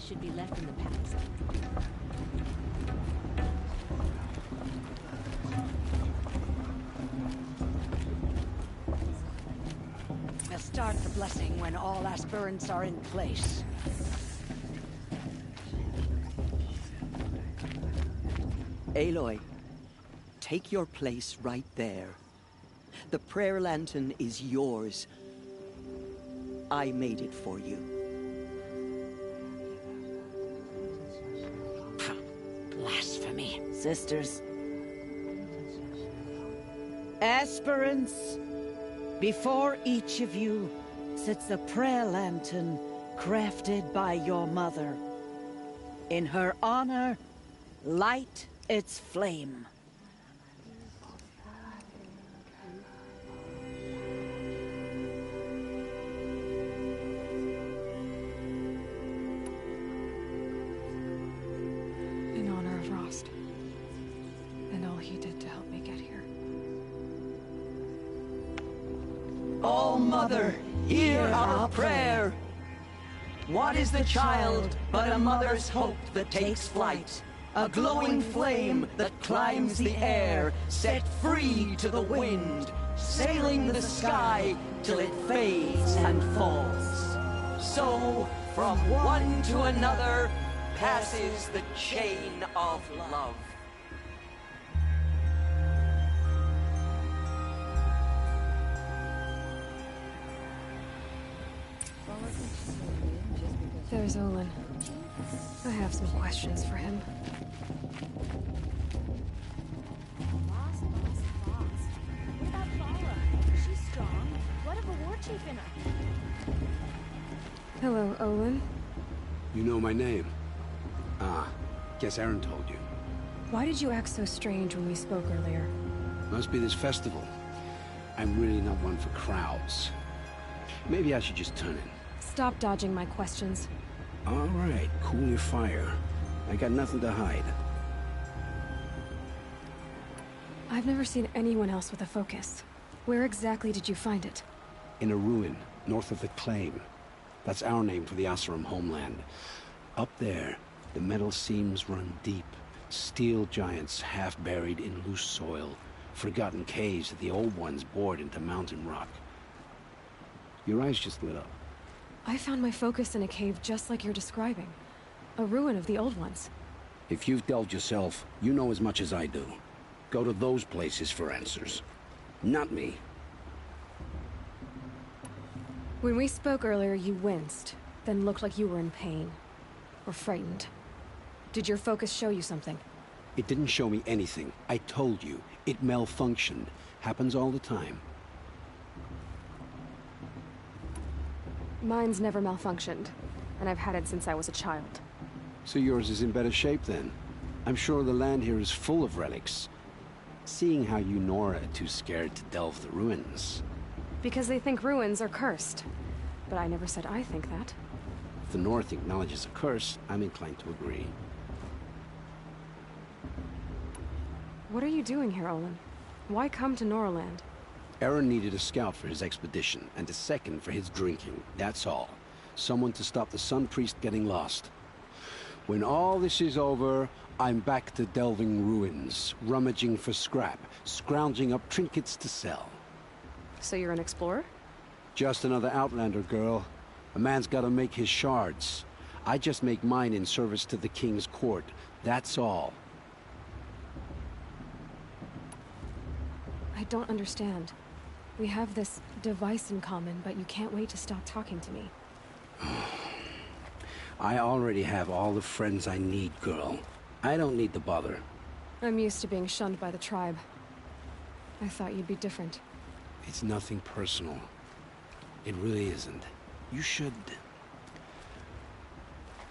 Should be left in the past. We'll start the blessing when all aspirants are in place. Aloy, take your place right there. The prayer lantern is yours. I made it for you. Blasphemy. Sisters. Aspirants, before each of you sits a prayer lantern crafted by your mother. In her honor, light its flame. In honor of Rost. And all he did to help me get here. Oh, Mother, hear our prayer. What is the child but a mother's hope that takes flight? A glowing flame that climbs the air, set free to the wind, sailing the sky till it fades and falls. So, from one to another, passes the chain of love. There's Olin. I have some questions for him. What about Paula? She's strong. What of a war chief in her? Hello, Olin. You know my name? Ah, guess Aaron told you. Why did you act so strange when we spoke earlier? Must be this festival. I'm really not one for crowds. Maybe I should just turn in. Stop dodging my questions. All right, cool your fire. I got nothing to hide. I've never seen anyone else with a focus. Where exactly did you find it? In a ruin, north of the Claim. That's our name for the Oseram homeland. Up there, the metal seams run deep. Steel giants half buried in loose soil. Forgotten caves that the old ones bored into mountain rock. Your eyes just lit up. I found my focus in a cave just like you're describing. A ruin of the old ones. If you've delved yourself, you know as much as I do. Go to those places for answers. Not me. When we spoke earlier, you winced, then looked like you were in pain. Or frightened. Did your focus show you something? It didn't show me anything. I told you. It malfunctioned. Happens all the time. Mine's never malfunctioned, and I've had it since I was a child. So yours is in better shape then. I'm sure the land here is full of relics. Seeing how you Nora are too scared to delve the ruins. Because they think ruins are cursed. But I never said I think that. If the North acknowledges a curse, I'm inclined to agree. What are you doing here, Olin? Why come to Noraland? Aaron needed a scout for his expedition, and a second for his drinking. That's all. Someone to stop the Sun Priest getting lost. When all this is over, I'm back to delving ruins, rummaging for scrap, scrounging up trinkets to sell. So you're an explorer? Just another Outlander, girl. A man's gotta make his shards. I just make mine in service to the King's court. That's all. I don't understand. We have this device in common, but you can't wait to stop talking to me. I already have all the friends I need, girl. I don't need the bother. I'm used to being shunned by the tribe. I thought you'd be different. It's nothing personal. It really isn't. You should...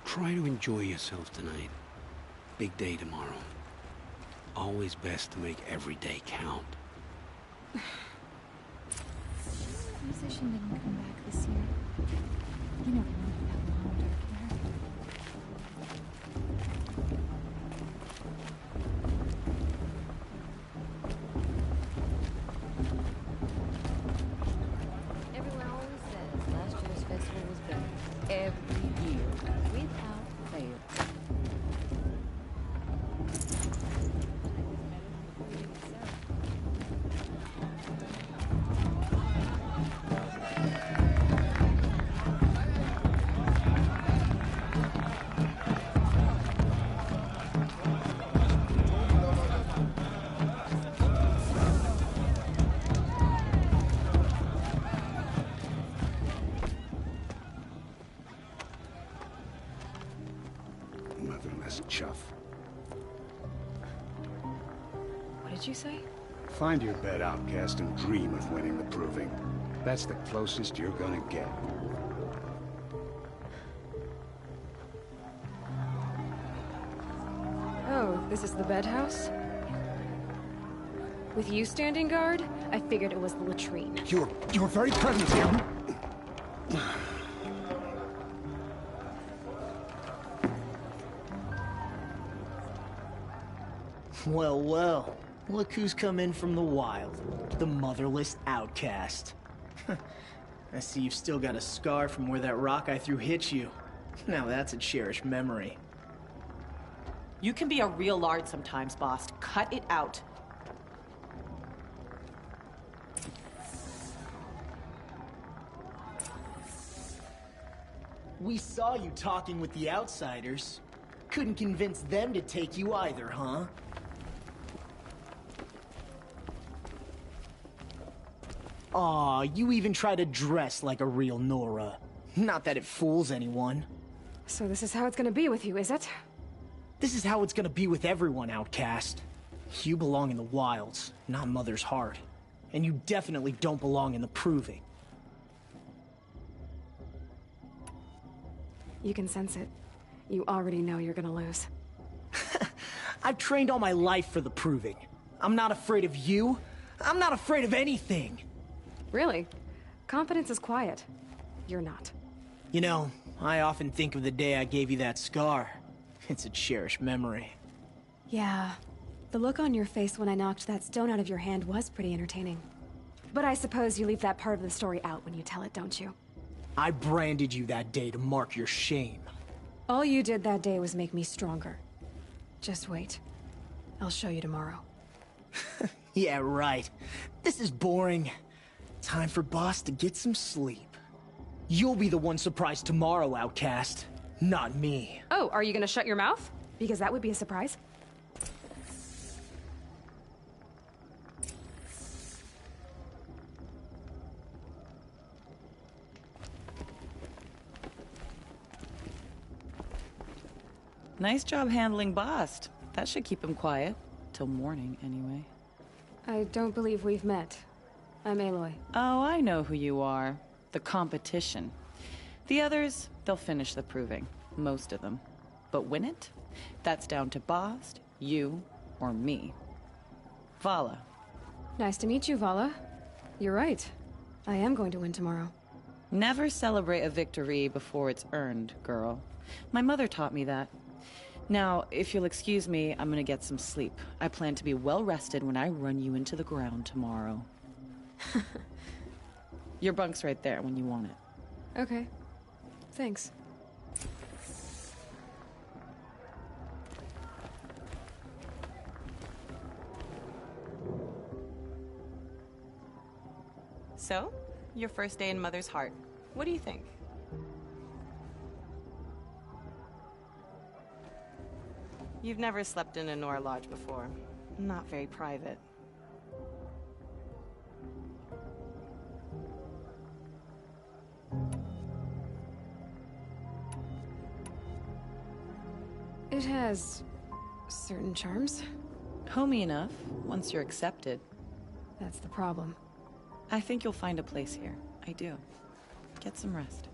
try to enjoy yourself tonight. Big day tomorrow. Always best to make every day count. Musician didn't come back this year. You never know that long dark hair. Everyone always says last year's festival was better. Every year, without fail. Motherless chuff. What did you say? Find your bed, outcast, and dream of winning the proving. That's the closest you're gonna get. Oh, this is the bedhouse? With you standing guard, I figured it was the latrine. Your very presence here... Well, well. Look who's come in from the wild. The motherless outcast. I see you've still got a scar from where that rock I threw hit you. Now that's a cherished memory. You can be a real lard sometimes, boss. Cut it out. We saw you talking with the outsiders. Couldn't convince them to take you either, huh? Aw, you even try to dress like a real Nora. Not that it fools anyone. So this is how it's gonna be with you, is it? This is how it's gonna be with everyone, outcast. You belong in the wilds, not Mother's Heart. And you definitely don't belong in the Proving. You can sense it. You already know you're gonna lose. I've trained all my life for the Proving. I'm not afraid of you. I'm not afraid of anything. Really? Confidence is quiet. You're not. You know, I often think of the day I gave you that scar. It's a cherished memory. Yeah. The look on your face when I knocked that stone out of your hand was pretty entertaining. But I suppose you leave that part of the story out when you tell it, don't you? I branded you that day to mark your shame. All you did that day was make me stronger. Just wait. I'll show you tomorrow. Yeah, right. This is boring. Time for Boss to get some sleep. You'll be the one surprised tomorrow, outcast. Not me. Oh, are you gonna shut your mouth? Because that would be a surprise. Nice job handling Bast. That should keep him quiet. Till morning, anyway. I don't believe we've met. I'm Aloy. Oh, I know who you are. The competition. The others, they'll finish the proving. Most of them. But win it? That's down to Bast, you, or me. Vala. Nice to meet you, Vala. You're right. I am going to win tomorrow. Never celebrate a victory before it's earned, girl. My mother taught me that. Now, if you'll excuse me, I'm gonna get some sleep. I plan to be well rested when I run you into the ground tomorrow. Your bunk's right there when you want it. Okay. Thanks. So, your first day in Mother's Heart. What do you think? You've never slept in a Nora Lodge before. Not very private. It has certain charms. Homey enough, once you're accepted. That's the problem. I think you'll find a place here. I do. Get some rest.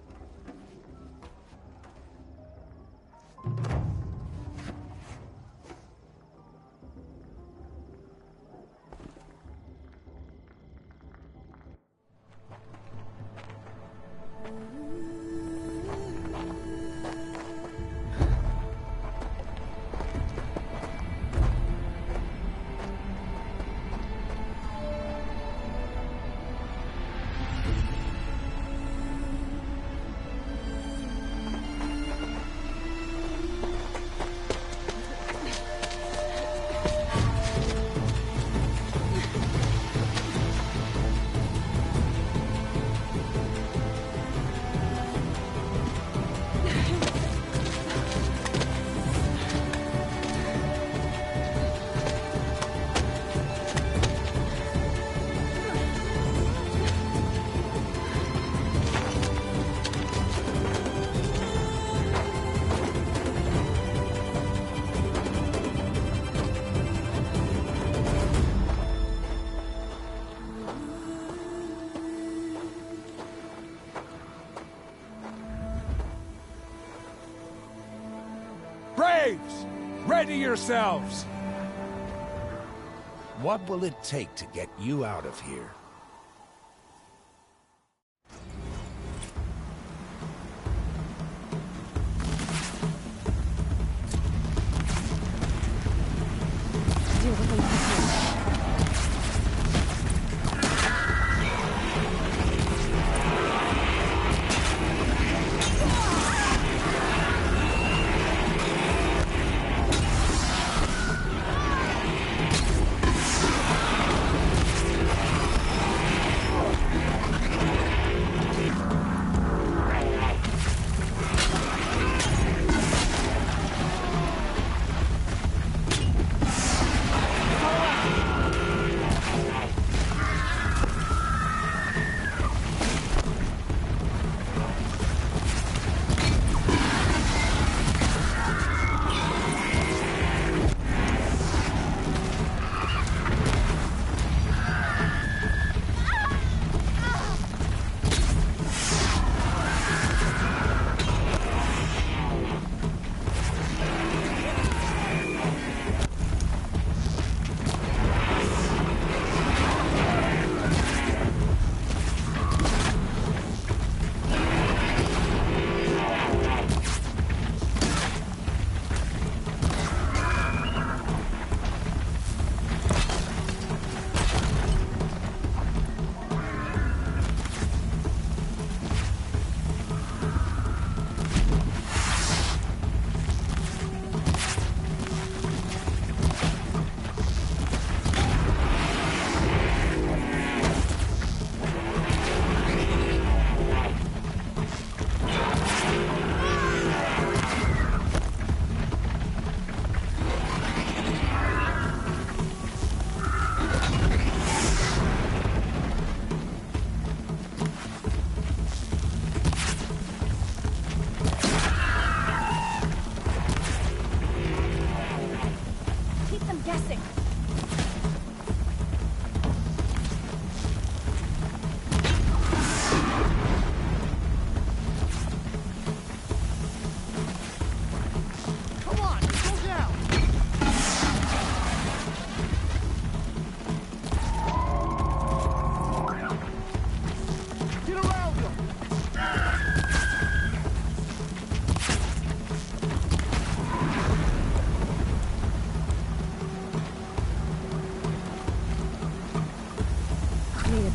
Braves! Ready yourselves! What will it take to get you out of here?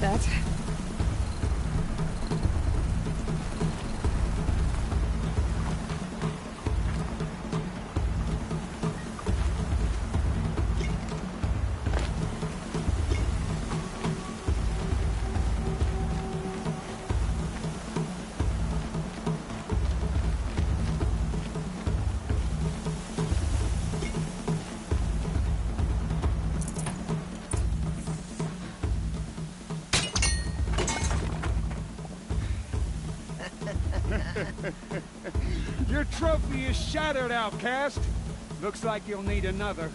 that. Your trophy is shattered, outcast. Looks like you'll need another.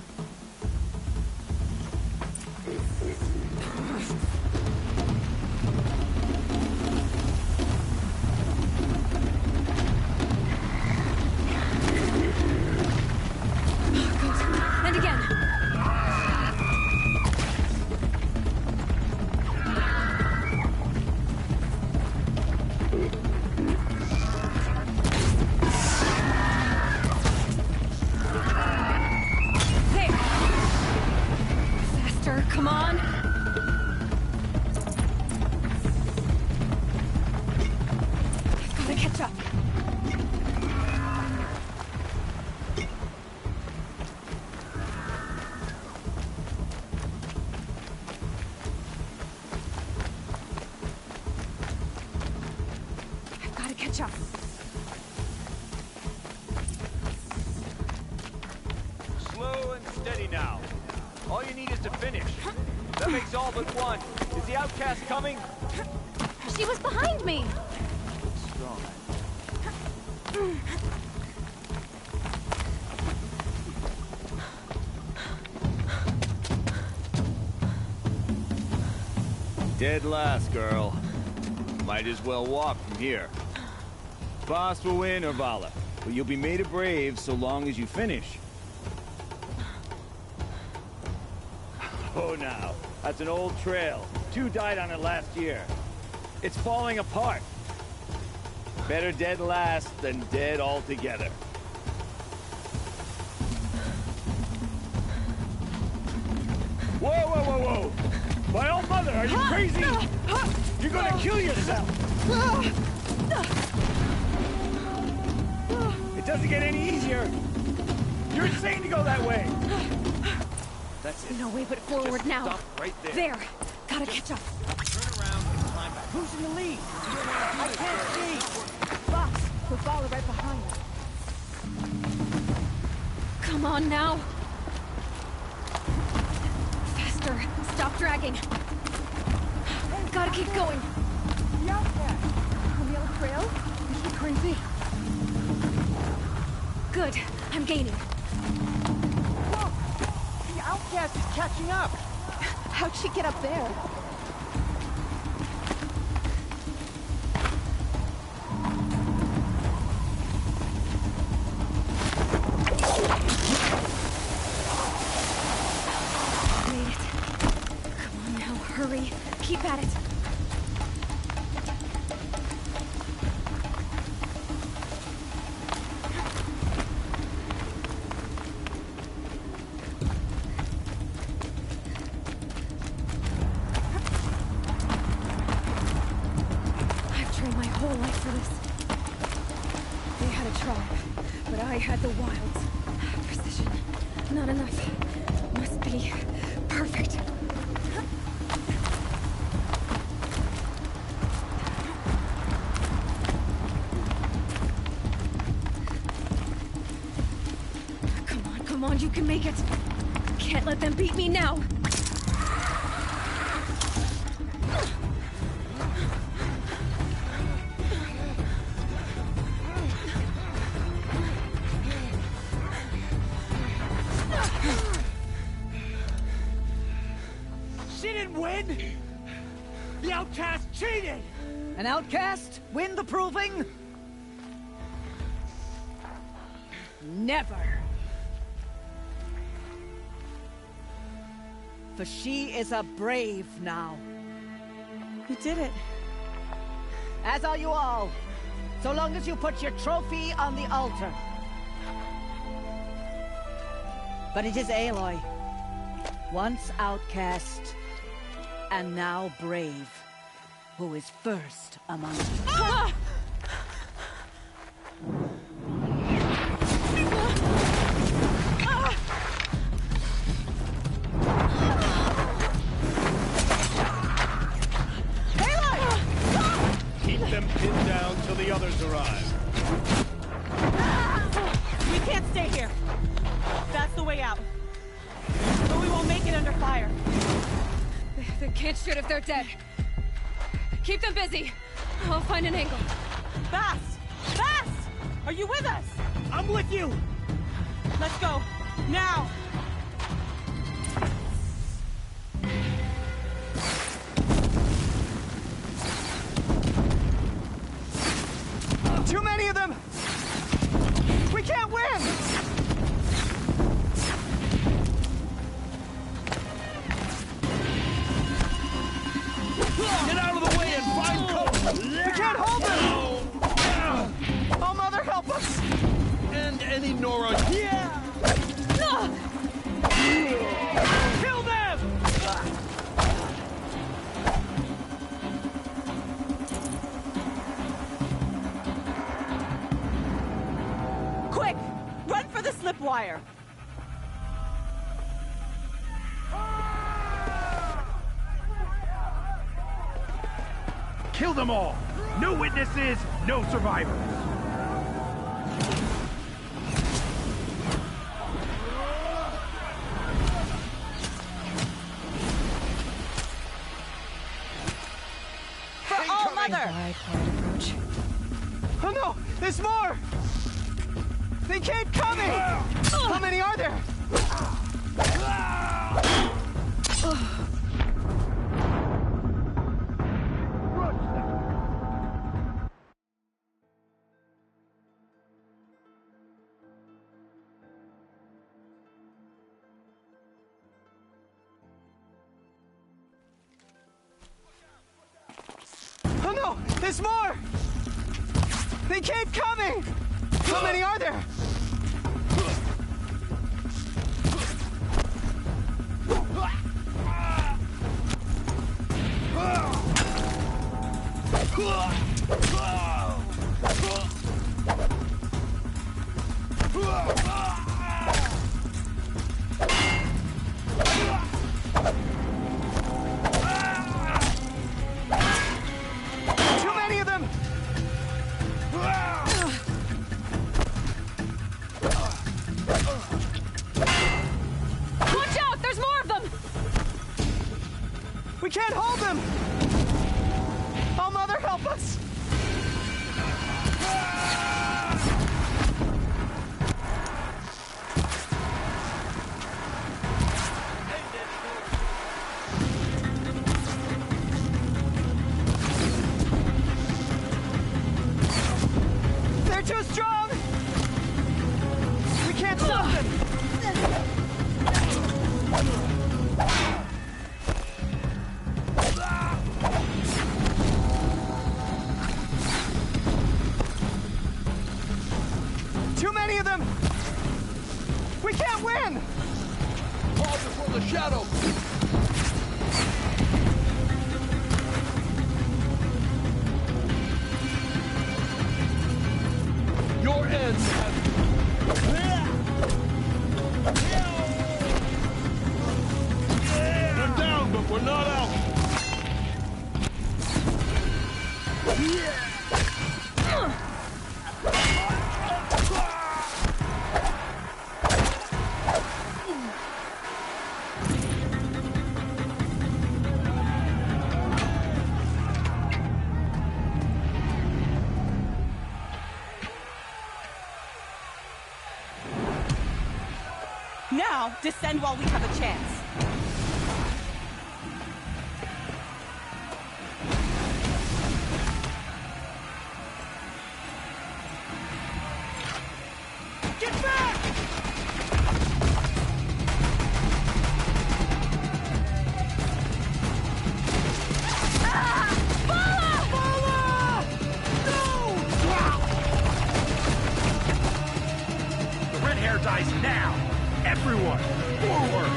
And again. There. Faster, come on. I've got to catch up. Catch up. Slow and steady now. All you need is to finish. That makes all but one. Is the outcast coming? She was behind me. Strong. Dead last, girl. Might as well walk from here. Boss will win, or Vala, but you'll be made a brave so long as you finish. Oh, now, that's an old trail. 2 died on it last year. It's falling apart. Better dead last than dead altogether. Whoa, whoa, whoa, whoa! My old mother, are you crazy? You're gonna kill yourself! It doesn't get any easier. You're insane to go that way. That's it. No way but forward Just now. stop right there. There. Gotta catch up. Turn around and climb back. Who's in the lead? I can't see. Box, with Vala right behind. Come on now. Faster. Stop dragging. Gotta keep going. The outcast. On the old trail? Is she crazy? Good. I'm gaining. Look! The outcast is catching up! How'd she get up there? Made it. Come on now, hurry. Keep at it. I had the wilds. Precision. Not enough. Must be perfect. Come on, you can make it. Can't let them beat me now. The outcast cheated! An outcast win the proving? Never. For she is a brave now. You did it. As are you all. So long as you put your trophy on the altar. But it is Aloy. Once outcast, and now brave, who is first among you. Ah! Keep them pinned down till the others arrive. We can't stay here. That's the way out. But we won't make it under fire. They can't shoot if they're dead. Keep them busy. I'll find an angle. Fast! Fast! Are you with us? I'm with you! Let's go. Now! Too many of them! We can't win! Get out of the way and find cover! We can't hold them! Oh, Mother, help us! And any Nora... Yeah! Kill them! Quick! Run for the slip wire! Kill them all! No witnesses, no survivors! For All Mother! Oh no! There's more! They keep coming! How many are there? Oh no! There's more! They keep coming! How many are there? Too many of them! Watch out! There's more of them! We can't hold them! Oh, Mother, help us! They're too strong! We can't stop them! Too many of them! We can't win! Pause before the shadow! Your end We're down, but we're not out! Now, descend while we have a chance. Get back! The red hair dies now! Everyone, forward!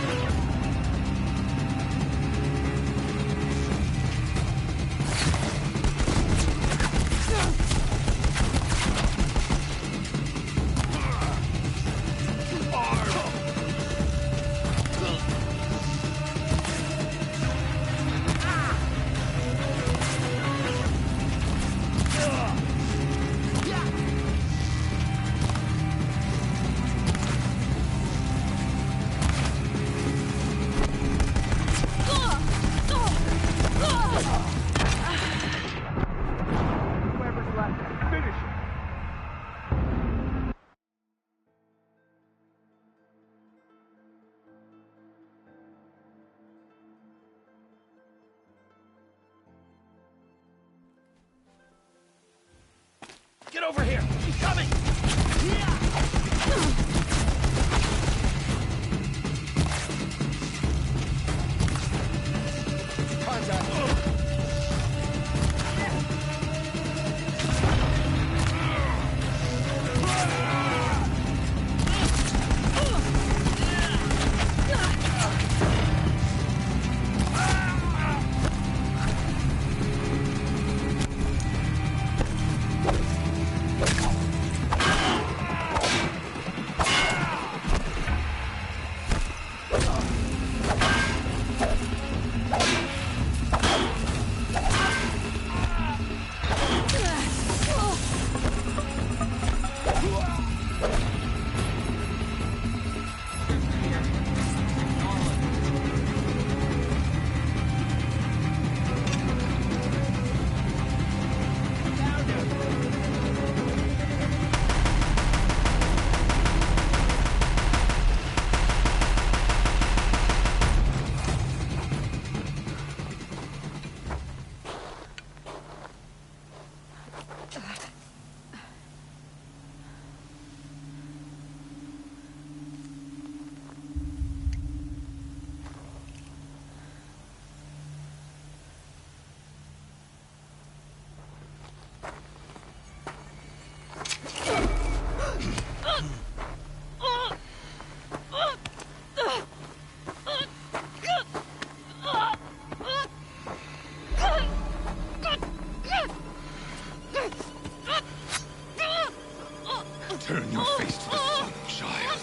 Turn your face to the sun, child.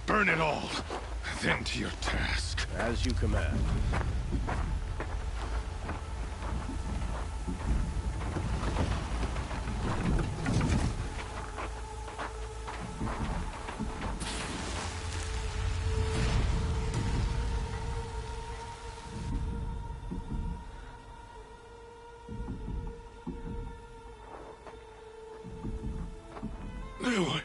Burn it all, then to your task. As you command. Aloy.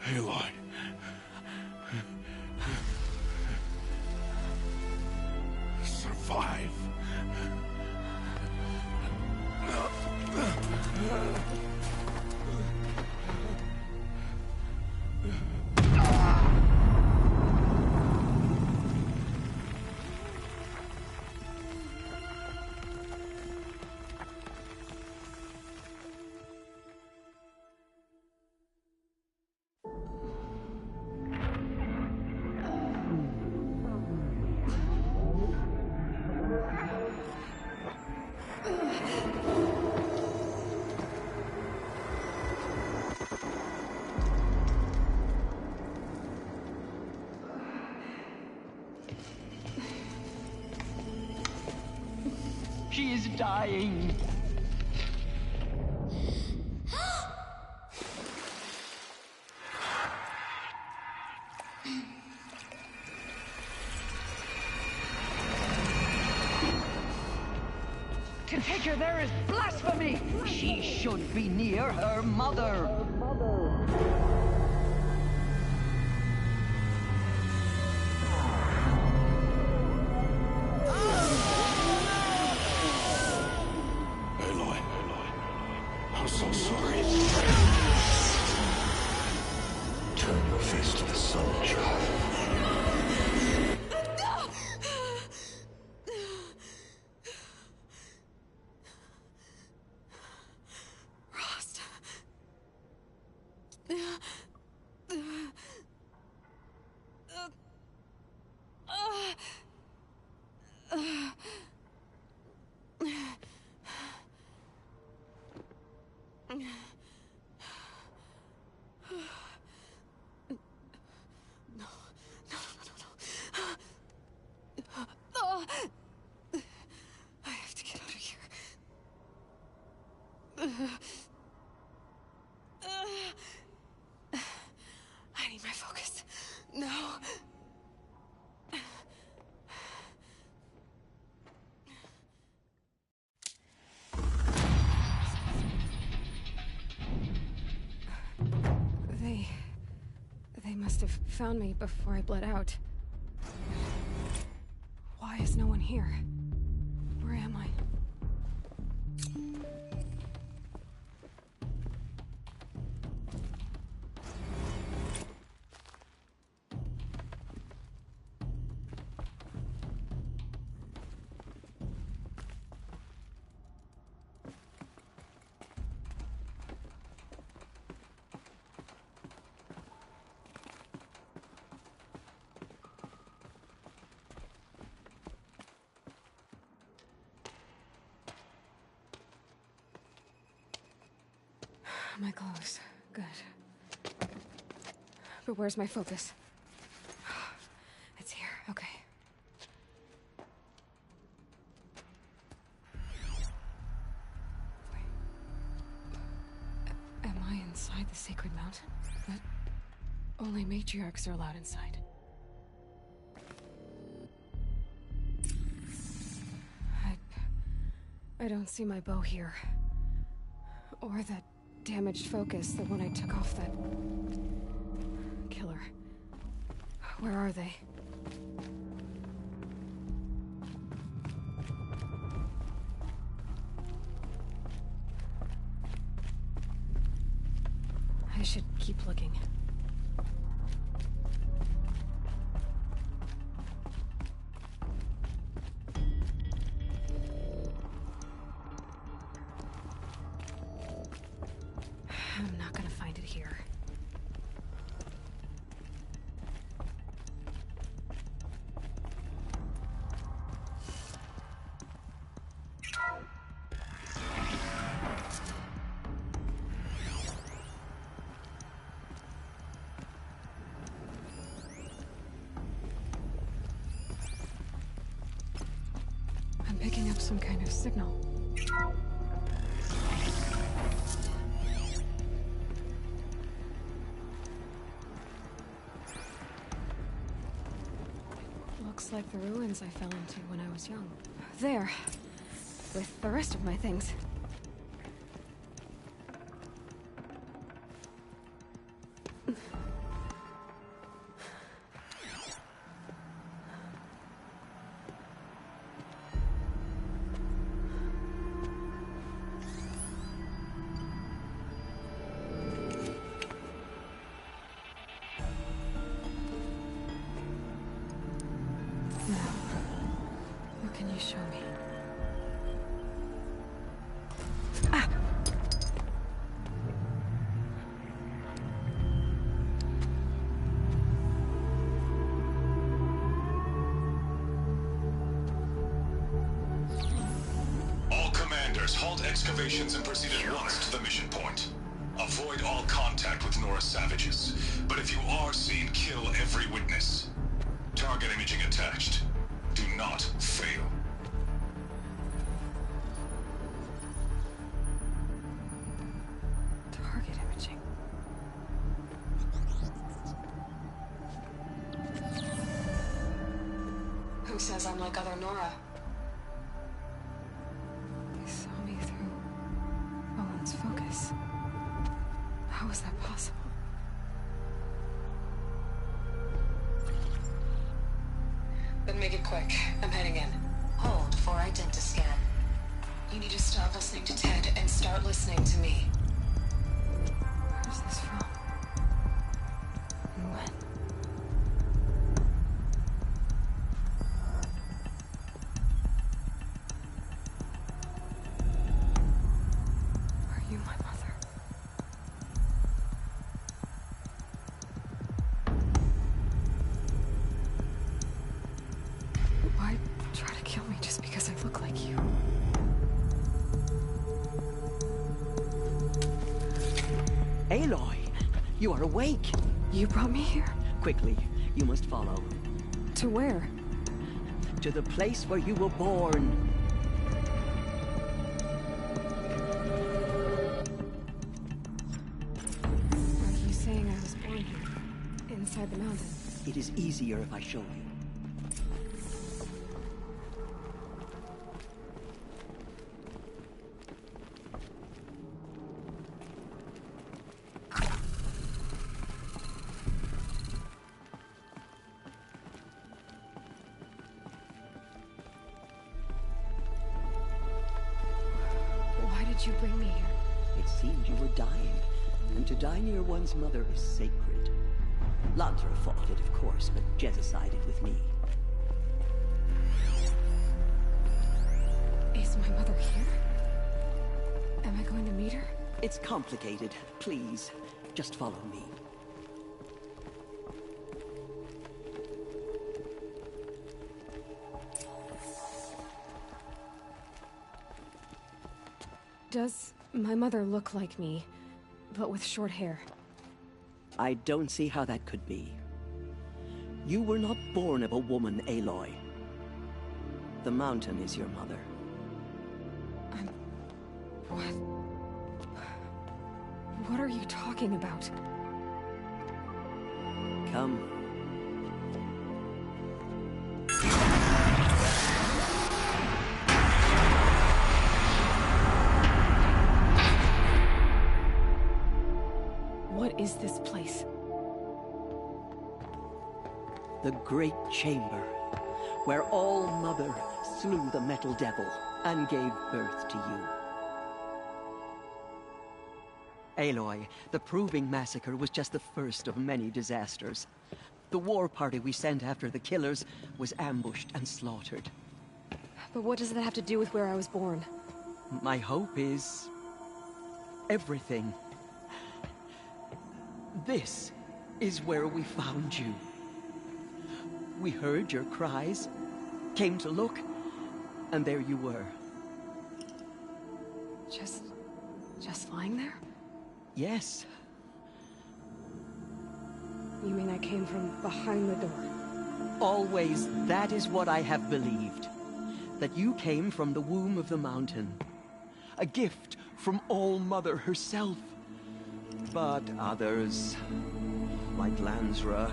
Aloy. Survive. She is dying. To take her there is blasphemy. She should be near her mother. I'm so sorry. Turn your face to the sun, child. Rost. I have to get out of here. I need my focus. No. They must have found me before I bled out. Why is no one here? Where am I? My clothes. Good. But where's my focus? It's here. Okay. inside the sacred mountain, but only matriarchs are allowed inside. I don't see my bow here. Or that damaged focus, the one I took off that killer. Where are they? I should keep looking. I'm not gonna find it here. I'm picking up some kind of signal. Looks like the ruins I fell into when I was young. There. With the rest of my things. What can you show me? Ah! All commanders, halt excavations and proceed at once to the mission point. Avoid all contact with Nora savages. But if you are seen, kill every witness. Target imaging attached. Do not fail. Target imaging. Who says I'm like other Nora? They saw me through Owen's focus. How is that possible? Then make it quick. I'm heading in. Hold for identiscan. You need to stop listening to Ted and start listening to me. Where's this from? And when? Are you my mother? Why try to kill me just because I look like you? Aloy, you are awake. You brought me here? Quickly, you must follow. To where? To the place where you were born. Are you saying I was born here? Inside the mountain? It is easier if I show you. Why did you bring me here? It seemed you were dying, and to die near one's mother is sacred. Lansra fought it, of course, but Jezza sided with me. Is my mother here? Am I going to meet her? It's complicated. Please, just follow me. Does my mother look like me, but with short hair? I don't see how that could be. You were not born of a woman, Aloy. The mountain is your mother. What? What are you talking about? Come. What is this place? The Great Chamber, where All-Mother slew the Metal Devil and gave birth to you. Aloy, the Proving Massacre was just the first of many disasters. The war party we sent after the killers was ambushed and slaughtered. But what does that have to do with where I was born? My hope is... everything. This is where we found you. We heard your cries, came to look, and there you were. Just lying there? Yes. You mean I came from behind the door? Always, that is what I have believed. That you came from the womb of the mountain. A gift from All-Mother herself. But others, like Lansra,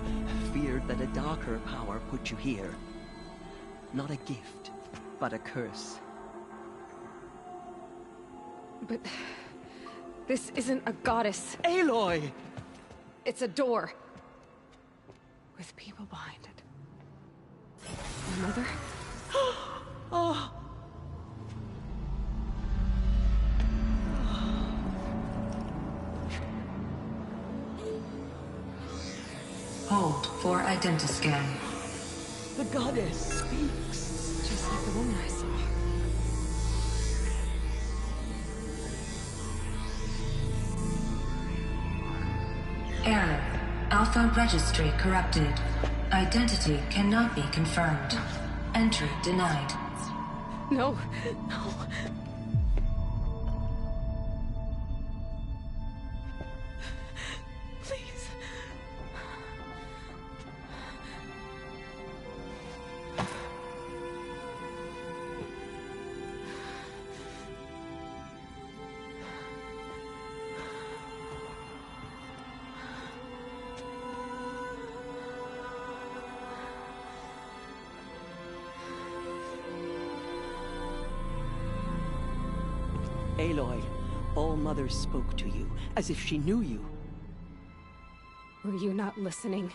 feared that a darker power put you here. Not a gift, but a curse. But... this isn't a goddess. Aloy! It's a door. With people behind it. My mother? Oh! Hold for identiscan. The goddess speaks. Just like the woman I saw. Error. Alpha registry corrupted. Identity cannot be confirmed. Entry denied. No, no. Please. Aloy, All-Mother spoke to you, as if she knew you. Were you not listening?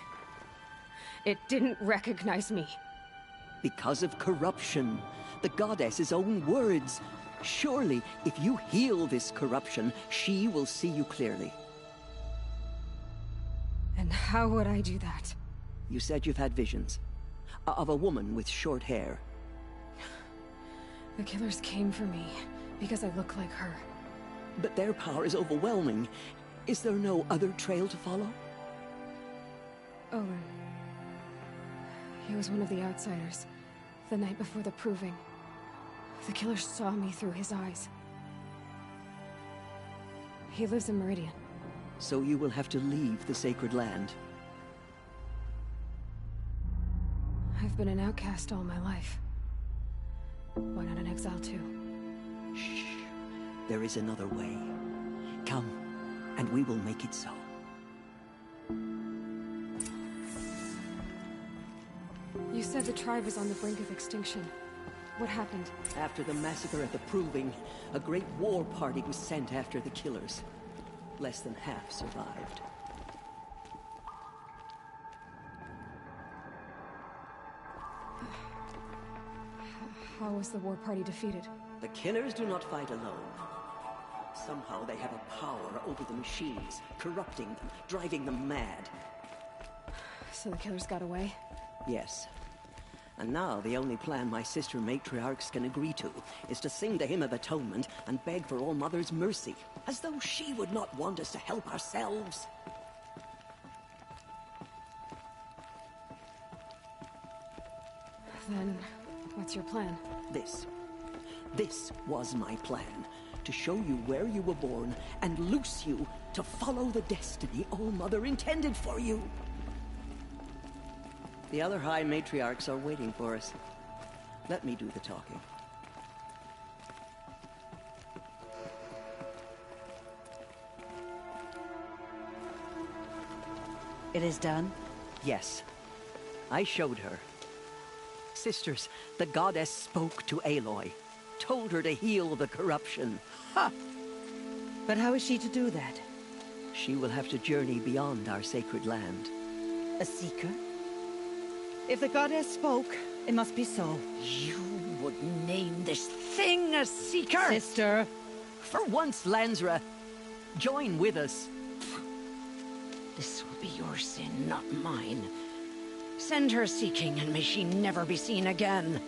It didn't recognize me. Because of corruption. The goddess's own words. Surely, if you heal this corruption, she will see you clearly. And how would I do that? You said you've had visions. Of a woman with short hair. The killers came for me. Because I look like her. But their power is overwhelming. Is there no other trail to follow? Owen. He was one of the outsiders. The night before the Proving. The killers saw me through his eyes. He lives in Meridian. So you will have to leave the Sacred Land. I've been an outcast all my life. Why not an exile too? Shh. There is another way. Come, and we will make it so. You said the tribe was on the brink of extinction. What happened? After the massacre at the Proving, a great war party was sent after the killers. Less than half survived. How was the war party defeated? The killers do not fight alone. Somehow they have a power over the machines, corrupting them, driving them mad. So the killers got away? Yes. And now the only plan my sister matriarchs can agree to is to sing the Hymn of Atonement and beg for All-Mother's mercy, as though she would not want us to help ourselves. Then, what's your plan? This was my plan. To show you where you were born and loose you to follow the destiny All-Mother intended for you. The other High Matriarchs are waiting for us. Let me do the talking. It is done? Yes. I showed her. Sisters, the goddess spoke to Aloy. Told her to heal the corruption. Ha! But how is she to do that? She will have to journey beyond our sacred land. A seeker? If the goddess spoke, it must be so. You would name this thing a seeker? Sister! For once, Lansra, join with us. This will be your sin, not mine. Send her seeking, and may she never be seen again.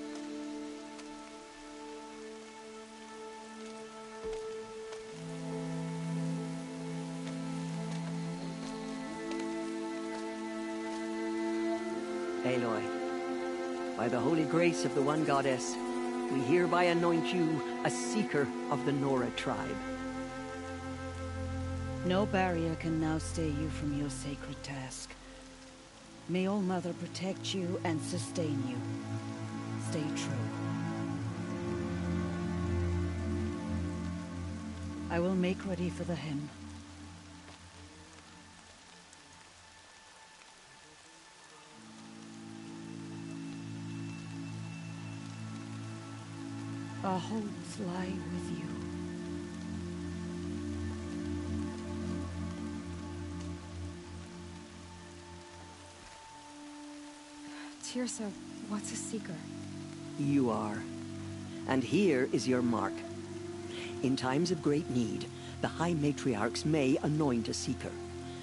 Aloy, by the holy grace of the One Goddess, we hereby anoint you a seeker of the Nora tribe. No barrier can now stay you from your sacred task. May All Mother protect you and sustain you. Stay true. I will make ready for the hymn. Our hopes lie with you. Teersa, what's a seeker? You are. And here is your mark. In times of great need, the High Matriarchs may anoint a seeker.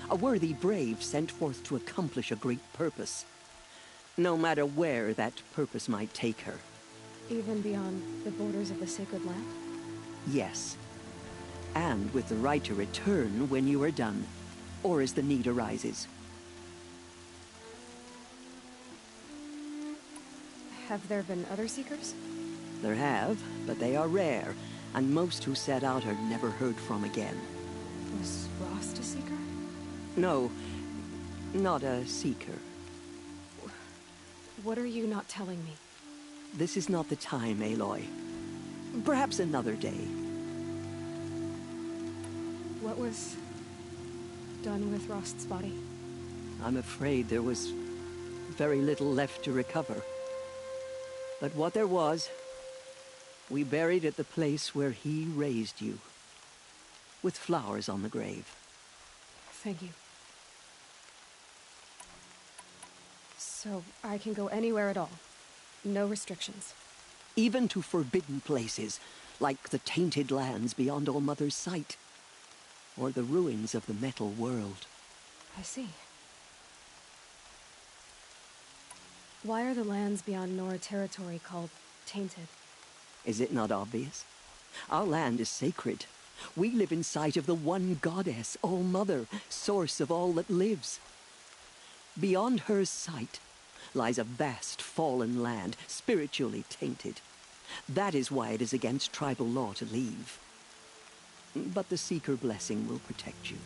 A worthy brave sent forth to accomplish a great purpose. No matter where that purpose might take her. Even beyond the borders of the sacred land? Yes. And with the right to return when you are done, or as the need arises. Have there been other seekers? There have, but they are rare, and most who set out are never heard from again. Was Rost a seeker? No, not a seeker. What are you not telling me? This is not the time, Aloy. Perhaps another day. What was done with Rost's body? I'm afraid there was very little left to recover. But what there was, we buried at the place where he raised you, with flowers on the grave. Thank you. So I can go anywhere at all? No restrictions? Even to forbidden places, like the tainted lands beyond All Mother's sight, or the ruins of the metal world. I see. Why are the lands beyond Nora territory called tainted? Is it not obvious? Our land is sacred. We live in sight of the One Goddess, All Mother, source of all that lives. Beyond her sight lies a vast fallen land, spiritually tainted. That is why it is against tribal law to leave. But the Seeker blessing will protect you.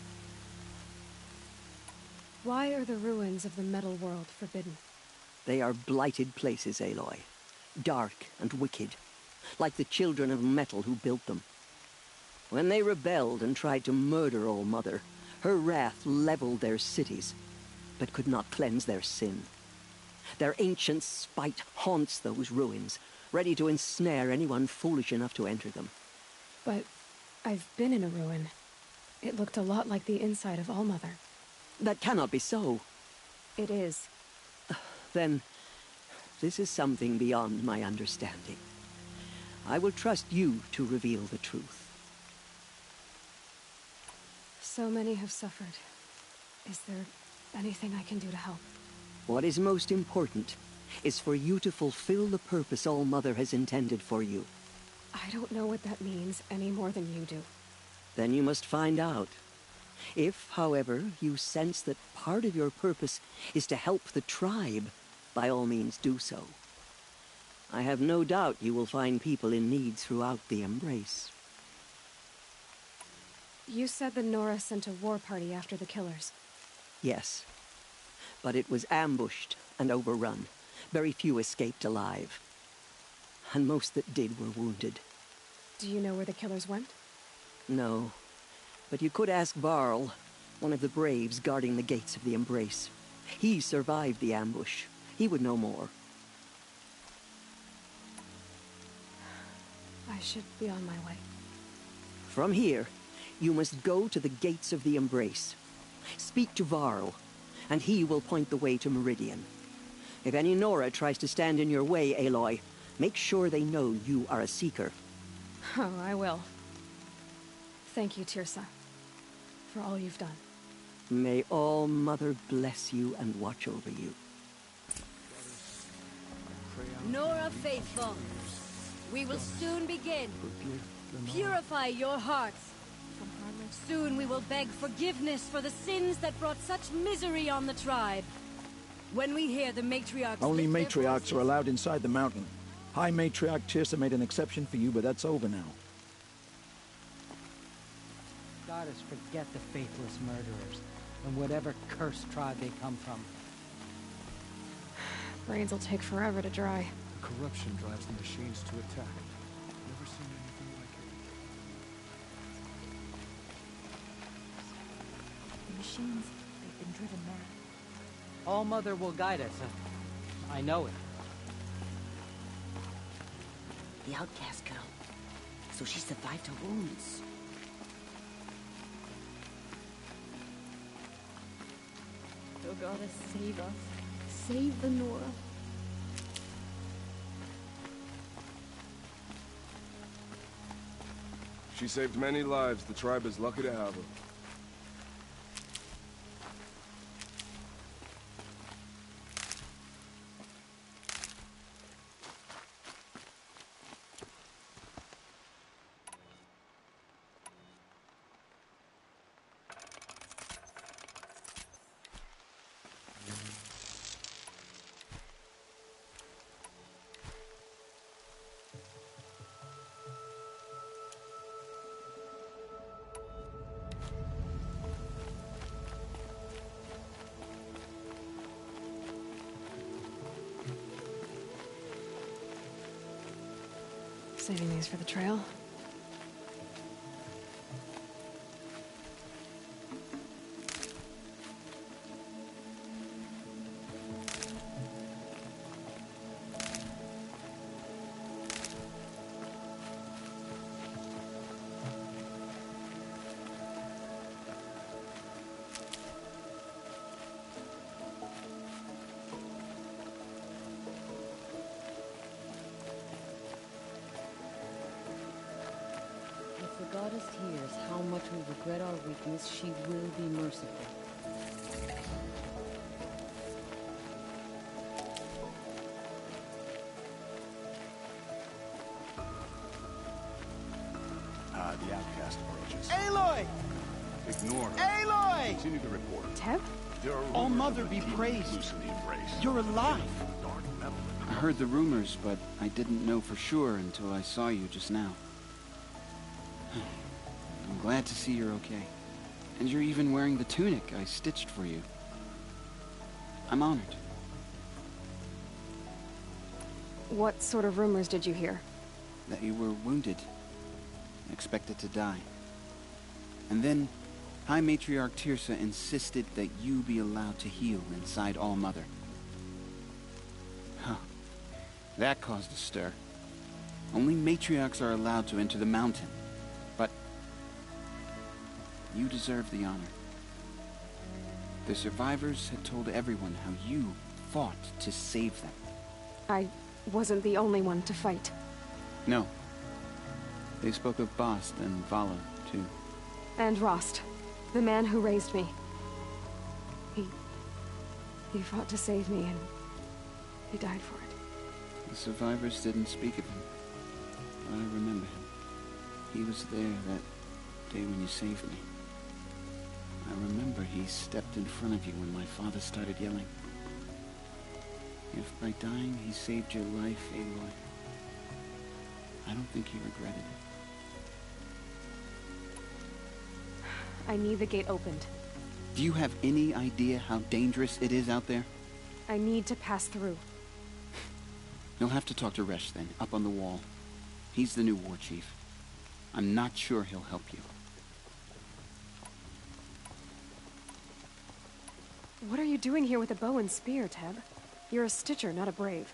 Why are the ruins of the metal world forbidden? They are blighted places, Aloy. Dark and wicked, like the children of metal who built them. When they rebelled and tried to murder All Mother, her wrath leveled their cities, but could not cleanse their sin. Their ancient spite haunts those ruins, ready to ensnare anyone foolish enough to enter them. But I've been in a ruin. It looked a lot like the inside of All Mother. That cannot be so. It is. Then, this is something beyond my understanding. I will trust you to reveal the truth. So many have suffered. Is there anything I can do to help? What is most important is for you to fulfill the purpose All Mother has intended for you. I don't know what that means any more than you do. Then you must find out. If, however, you sense that part of your purpose is to help the tribe, by all means do so. I have no doubt you will find people in need throughout the Embrace. You said the Nora sent a war party after the killers. Yes. But it was ambushed and overrun. Very few escaped alive. And most that did were wounded. Do you know where the killers went? No. But you could ask Varl. one of the braves guarding the gates of the Embrace. He survived the ambush. He would know more. I should be on my way. From here, you must go to the gates of the Embrace. Speak to Varl, and he will point the way to Meridian. If any Nora tries to stand in your way, Aloy, make sure they know you are a Seeker. Oh, I will. Thank you, Teersa, for all you've done. May All Mother bless you and watch over you. Nora faithful, we will soon begin. Purify your hearts. Soon we will beg forgiveness for the sins that brought such misery on the tribe. When we hear the matriarchs... Only matriarchs are allowed inside the mountain. High Matriarch Teersa made an exception for you, but that's over now. Goddess, forget the faithless murderers, and whatever cursed tribe they come from. Brains will take forever to dry. The corruption drives the machines to attack. Never seen anything like it. The machines, they've been driven mad. All Mother will guide us. I know it. The outcast girl. So she survived her wounds. Oh, Goddess, save us. Save the Nora. She saved many lives. The tribe is lucky to have her. Saving these for the trail. If the goddess hears how much we regret our weakness, she will be merciful. The outcast approaches. Aloy! Ignore her. Aloy! Continue the report. Teb? All Mother be praised. You're alive. I heard the rumors, but I didn't know for sure until I saw you just now. I'm glad to see you're okay. And you're even wearing the tunic I stitched for you. I'm honored. What sort of rumors did you hear? That you were wounded. Expected to die. And then, High Matriarch Teersa insisted that you be allowed to heal inside All Mother. Huh. That caused a stir. Only matriarchs are allowed to enter the mountain. But you deserve the honor. The survivors had told everyone how you fought to save them. I wasn't the only one to fight. No. They spoke of Bast and Vala, too. And Rost, the man who raised me. He fought to save me, and he died for it. The survivors didn't speak of him, but I remember him. He was there that day when you saved me. I remember he stepped in front of you when my father started yelling. If by dying he saved your life, Aloy, I don't think he regretted it. I need the gate opened. Do you have any idea how dangerous it is out there? I need to pass through. You'll have to talk to Resh then, up on the wall. He's the new war chief. I'm not sure he'll help you. What are you doing here with a bow and spear, Teb? You're a Stitcher, not a Brave.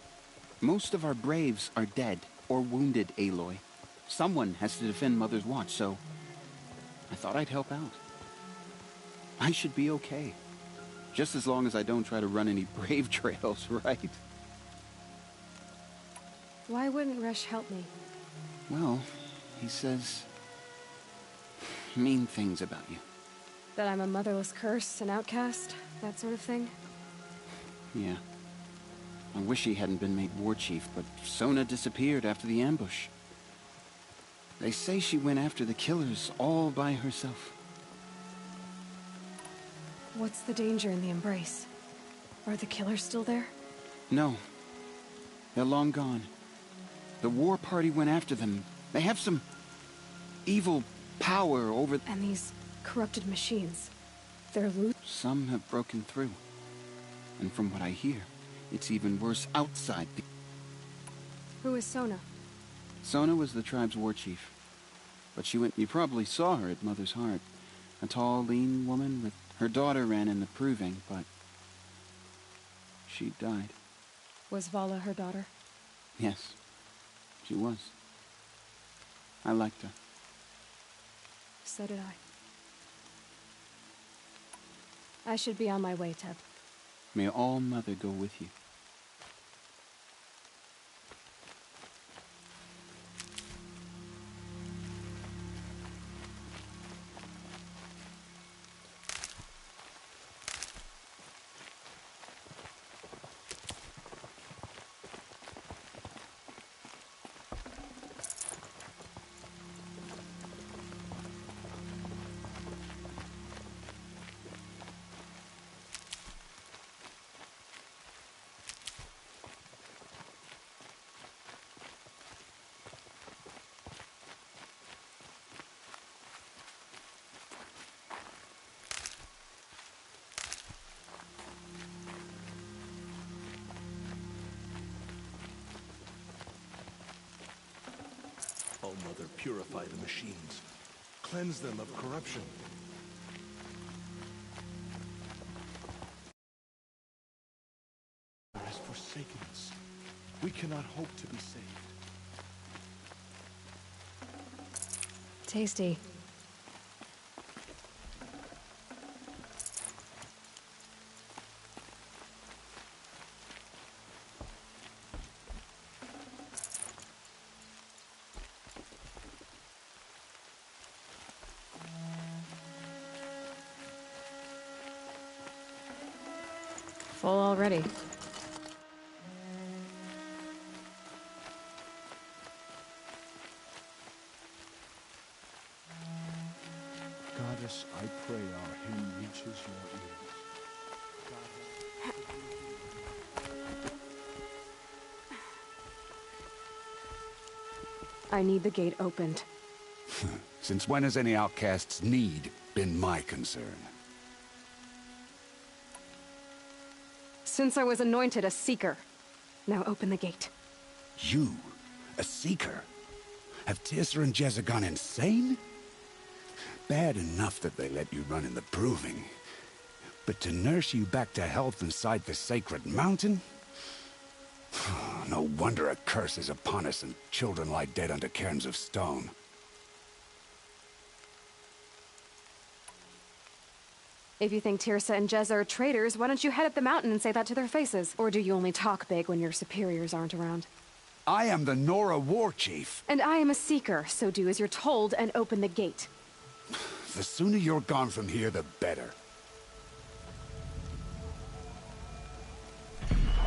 Most of our Braves are dead or wounded, Aloy. Someone has to defend Mother's Watch, so I thought I'd help out. I should be okay. Just as long as I don't try to run any Brave trails, right? Why wouldn't Resh help me? Well, he says mean things about you. That I'm a motherless curse, an outcast, that sort of thing? Yeah. I wish he hadn't been made war chief, but Sona disappeared after the ambush. They say she went after the killers all by herself. What's the danger in the Embrace? Are the killers still there? No. They're long gone. The war party went after them. They have some evil power over... And these corrupted machines, they're loot? Some have broken through. And from what I hear, it's even worse outside the... Who is Sona? Sona was the tribe's war chief. But she went... You probably saw her at Mother's Heart. A tall, lean woman with... Her daughter ran in the proving, but... she died. Was Vala her daughter? Yes, she was. I liked her. So did I. I should be on my way, Teb. May All Mother go with you. All Mother, purify the machines. Cleanse them of corruption. Has forsaken us. We cannot hope to be saved. Tasty. Full already. Goddess, I pray our hymn reaches your ears. I need the gate opened. Since when has any outcast's need been my concern? Since I was anointed a Seeker. Now open the gate. You? A Seeker? Have Teersa and Jezza gone insane? Bad enough that they let you run in the Proving. But to nurse you back to health inside the Sacred Mountain? No wonder a curse is upon us and children lie dead under cairns of stone. If you think Teersa and Jezza are traitors, why don't you head up the mountain and say that to their faces? Or do you only talk big when your superiors aren't around? I am the Nora War Chief. And I am a Seeker, so do as you're told and open the gate. The sooner you're gone from here, the better.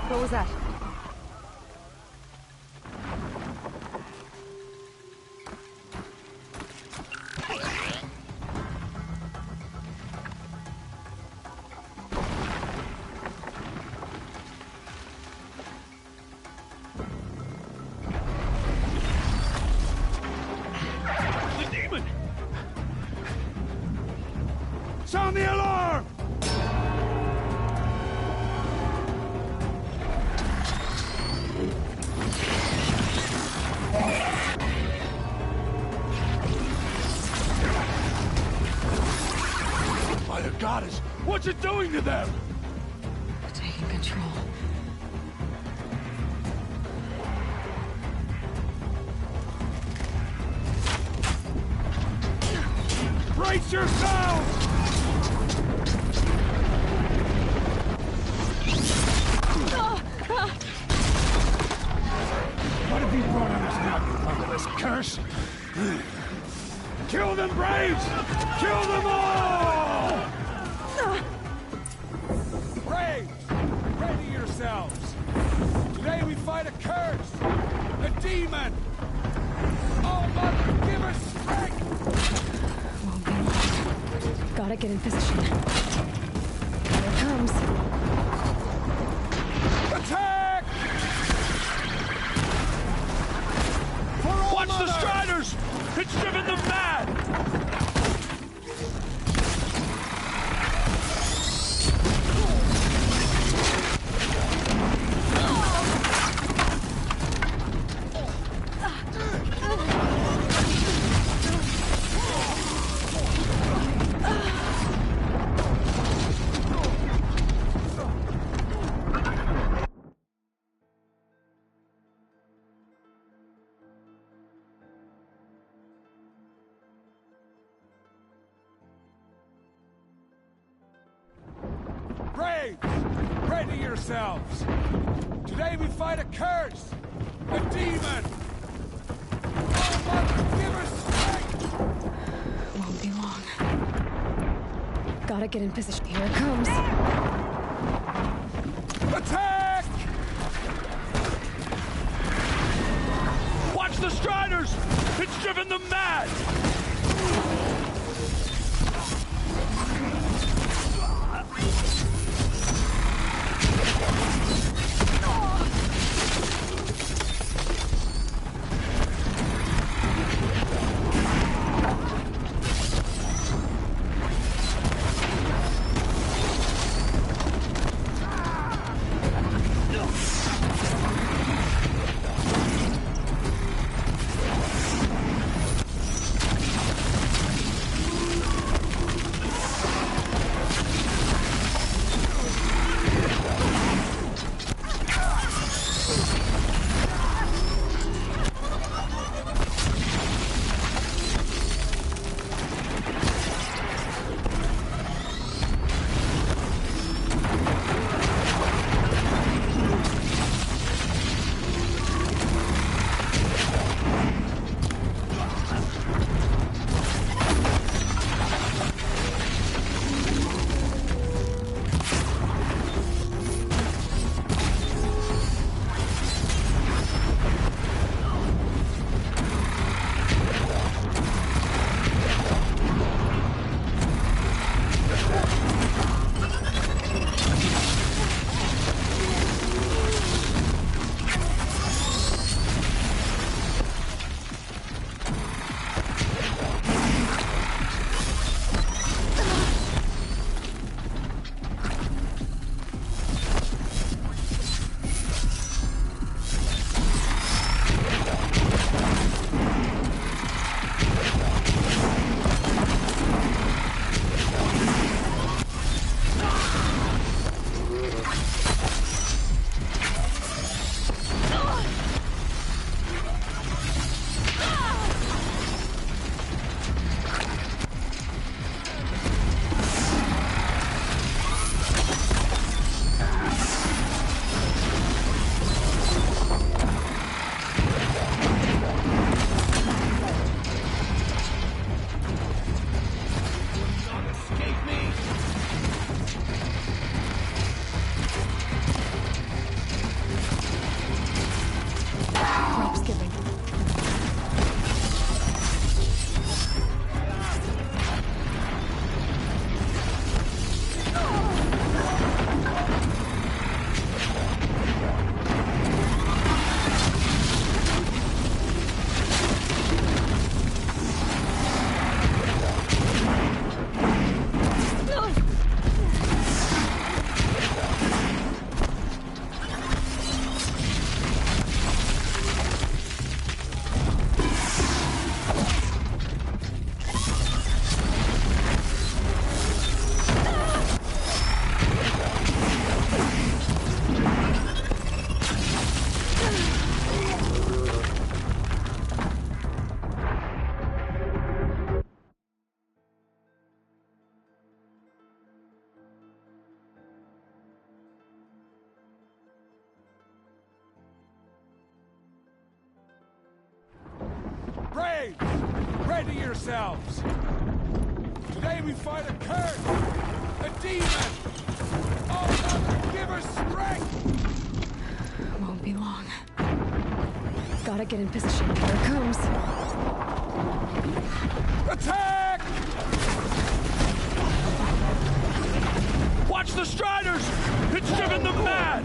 What was that? Sound the alarm! By the goddess, what's it doing to them? control. Brace yourselves! What have you brought on us now, you motherless curse? Kill them, Braves! Kill them all! Braves, ready yourselves. Today we fight a curse, a demon. Oh, Mother, give us strength! Won't be long. Gotta get in position. Here it comes. Attack! Watch the Striders! It's driven them mad! Braves, ready yourselves. Today we fight a curse, a demon. Oh, Mother, give us strength! Won't be long. Gotta get in position. Here it comes. Attack! Watch the Striders! It's driven them mad! Braves, ready yourselves! Today we fight a curse! A demon! Oh, Mother, give us strength! Won't be long. Gotta get in position. Here it comes. Attack! Watch the Striders! It's driven them mad!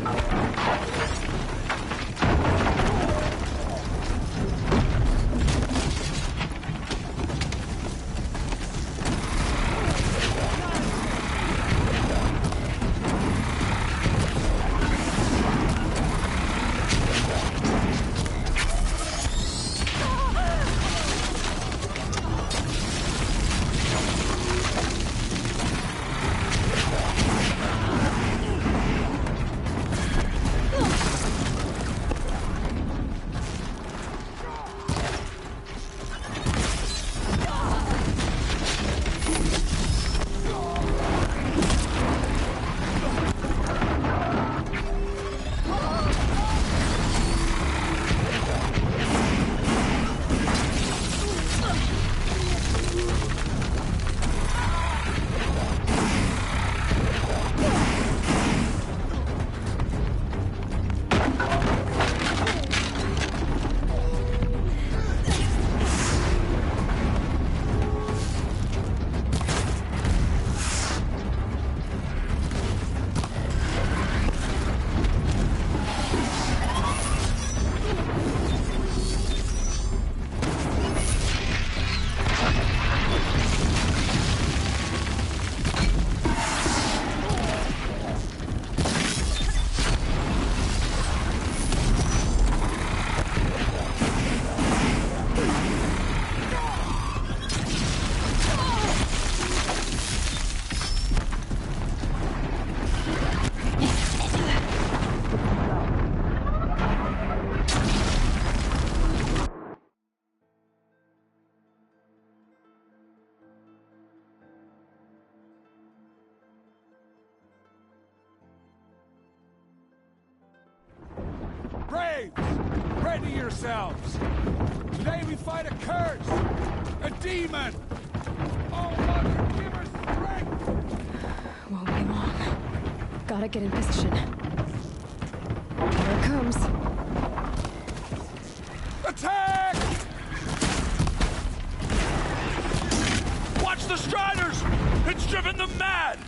Braves, ready yourselves! Today we fight a curse! A demon! Oh, Mother, give us strength! Won't be long. Gotta get in position. Here it comes. Attack! Watch the Striders! It's driven them mad!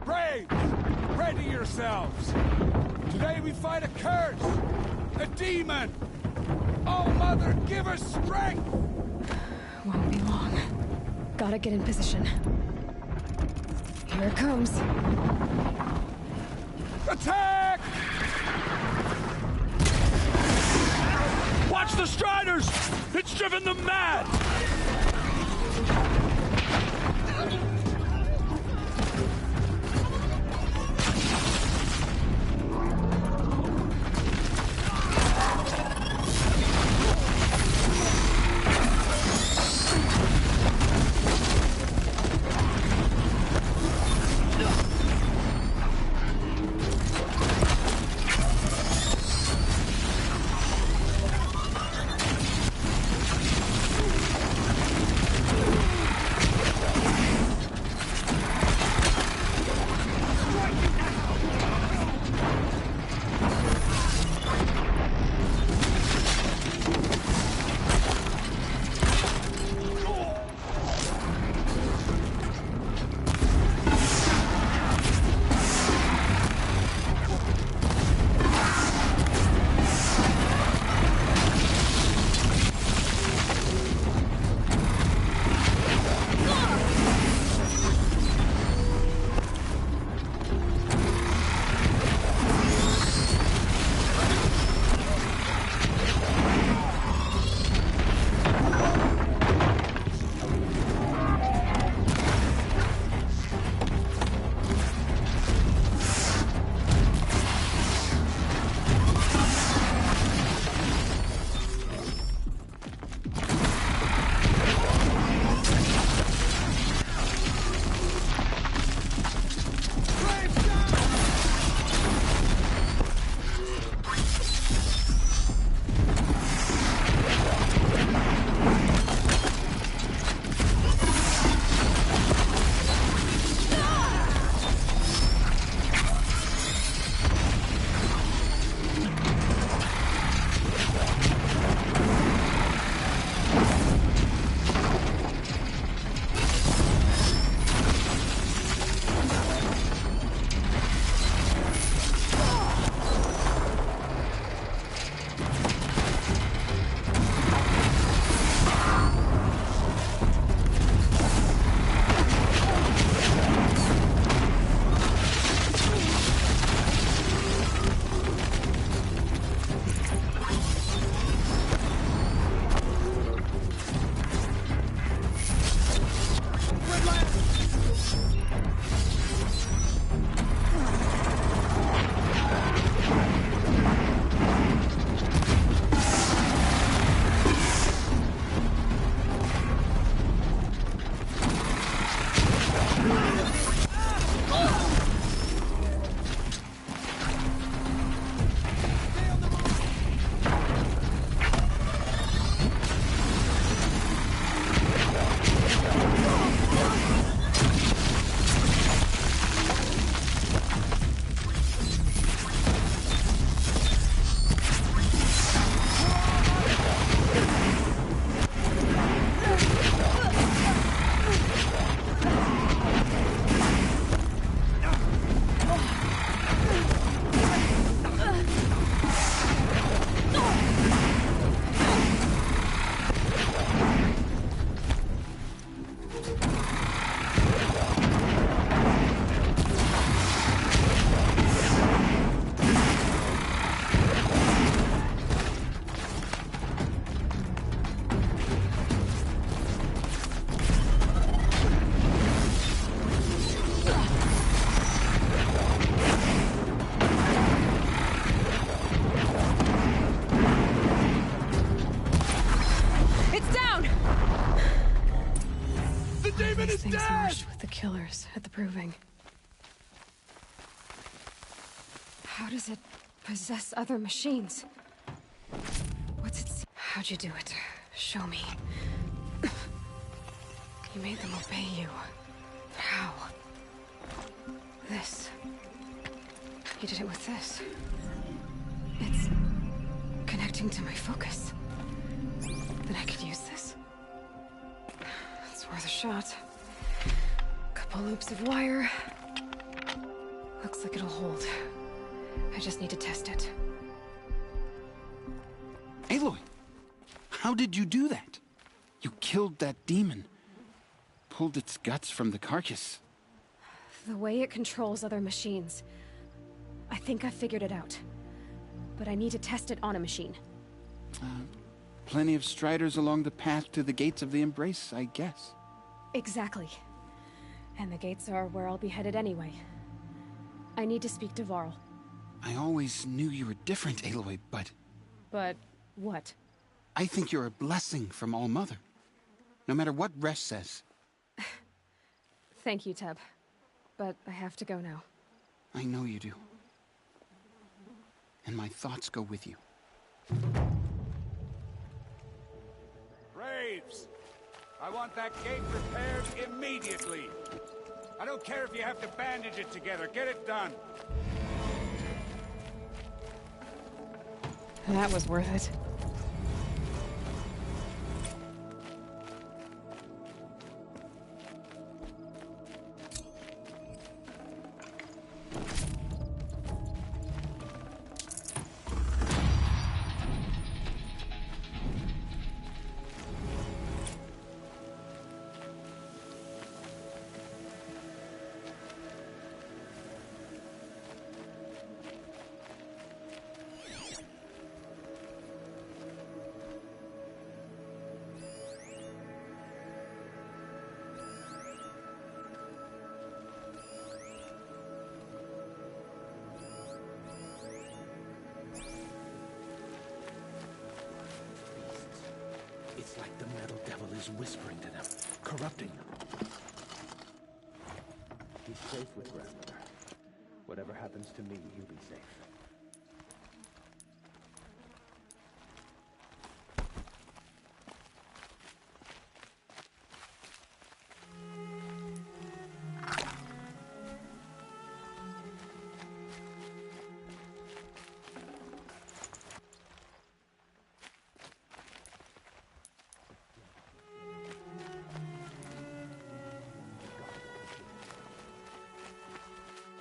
Braves, ready yourselves! Today we fight a curse! A demon! Oh, Mother, give us strength! Won't be long. Gotta get in position. Here it comes. Attack! Watch the Striders! It's driven them mad! The demon is Things dead! merged with the killers at the Proving. How does it possess other machines? What's it see? How'd you do it? Show me. You made them obey you. How? This. You did it with this. It's connecting to my focus. Then I could use this. It's worth a shot. Couple loops of wire. Looks like it'll hold. I just need to test it. Aloy! How did you do that? You killed that demon. Pulled its guts from the carcass. The way it controls other machines. I think I figured it out. But I need to test it on a machine. Plenty of striders along the path to the gates of the Embrace, I guess. Exactly. And the gates are where I'll be headed anyway. I need to speak to Varl. I always knew you were different, Aloy, but... But what? I think you're a blessing from All-Mother. No matter what Resh says. Thank you, Teb. But I have to go now. I know you do. And my thoughts go with you. Braves! I want that gate repaired immediately. I don't care if you have to bandage it together. Get it done. That was worth it. It's like the Metal Devil is whispering to them, corrupting them. He's safe with Grandmother. Whatever happens to me, you'll be safe.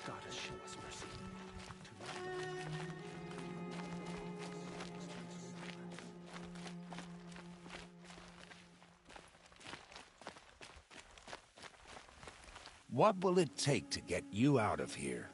Goddess, show us mercy. What will it take to get you out of here?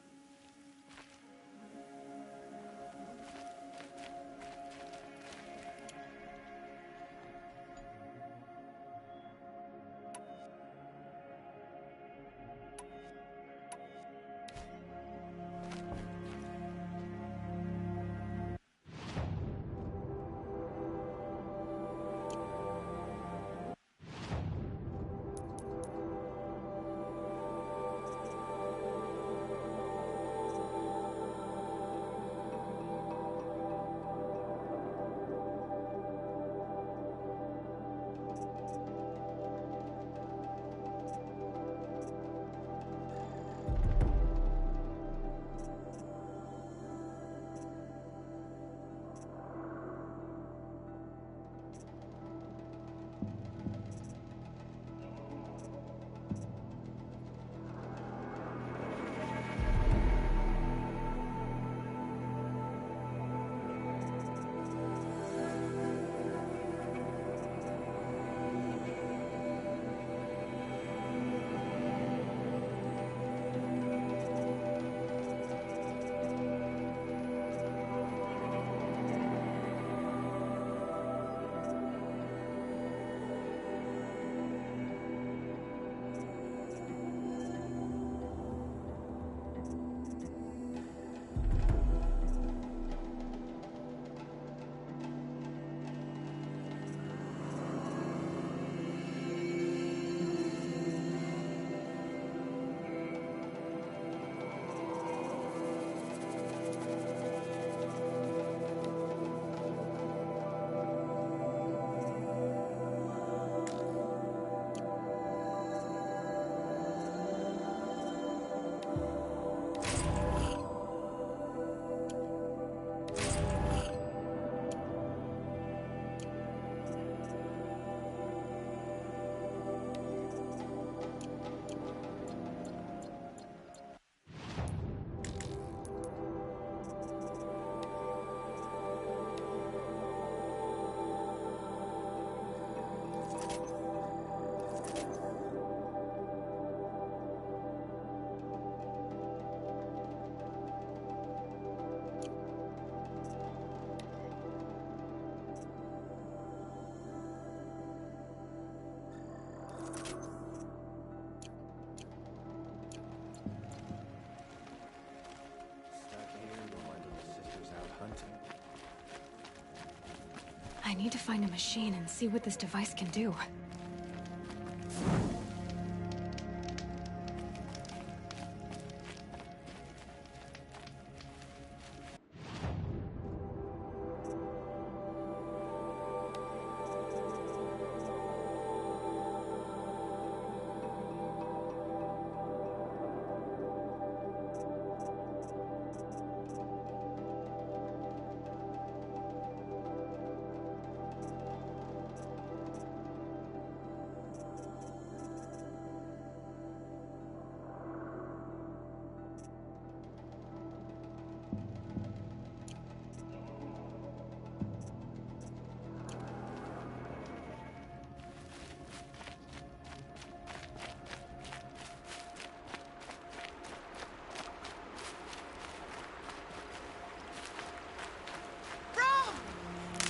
I need to find a machine and see what this device can do.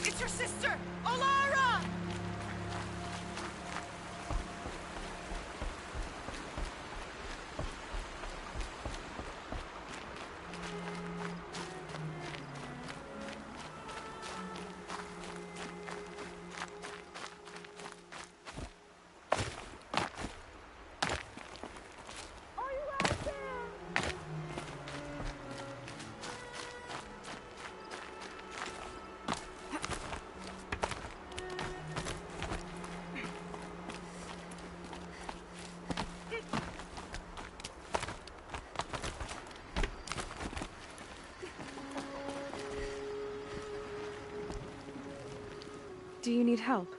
It's your sister, Olara! Do you need help?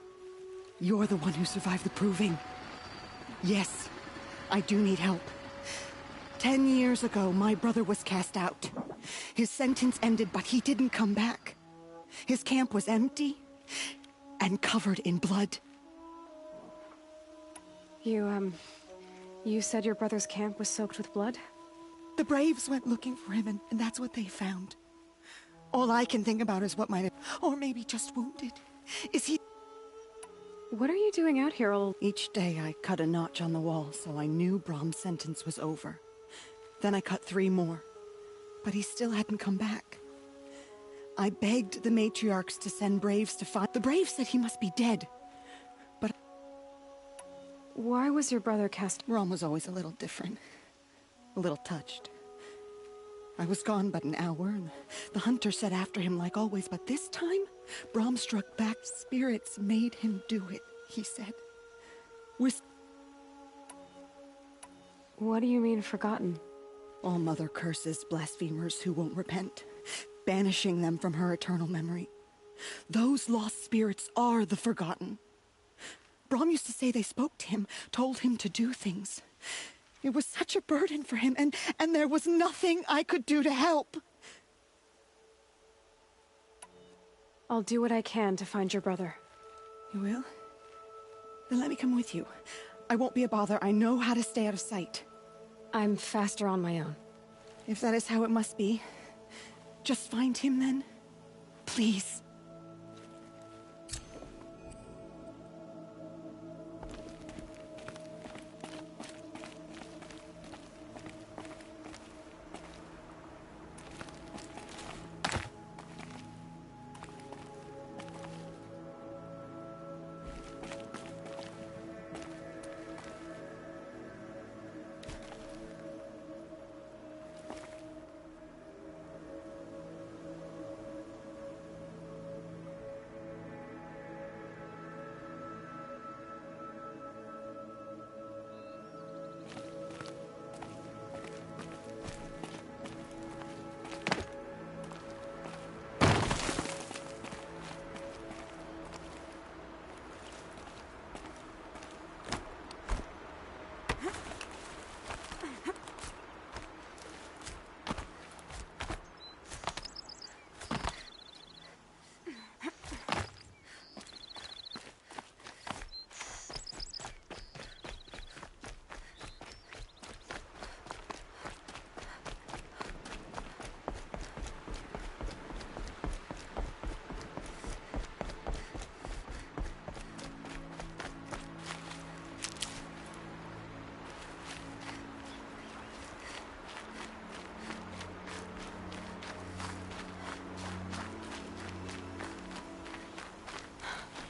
You're the one who survived the proving. Yes, I do need help. 10 years ago, my brother was cast out. His sentence ended, but he didn't come back. His camp was empty and covered in blood. You said your brother's camp was soaked with blood? The Braves went looking for him, and that's what they found. All I can think about is what might have... Or maybe just wounded. Is he... What are you doing out here all... Each day I cut a notch on the wall, so I knew Brahm's sentence was over. Then I cut 3 more. But he still hadn't come back. I begged the matriarchs to send Braves to find... The Braves said he must be dead. But... Why was your brother cast... Brahm was always a little different. A little touched. I was gone but an hour, and the hunter set after him like always, but this time, Brahm struck back. Spirits made him do it, he said. What do you mean, forgotten? All Mother curses blasphemers who won't repent, banishing them from her eternal memory. Those lost spirits are the forgotten. Brahm used to say they spoke to him, told him to do things. It was such a burden for him, and there was nothing I could do to help. I'll do what I can to find your brother. You will? Then let me come with you. I won't be a bother. I know how to stay out of sight. I'm faster on my own. If that is how it must be, just find him then. Please.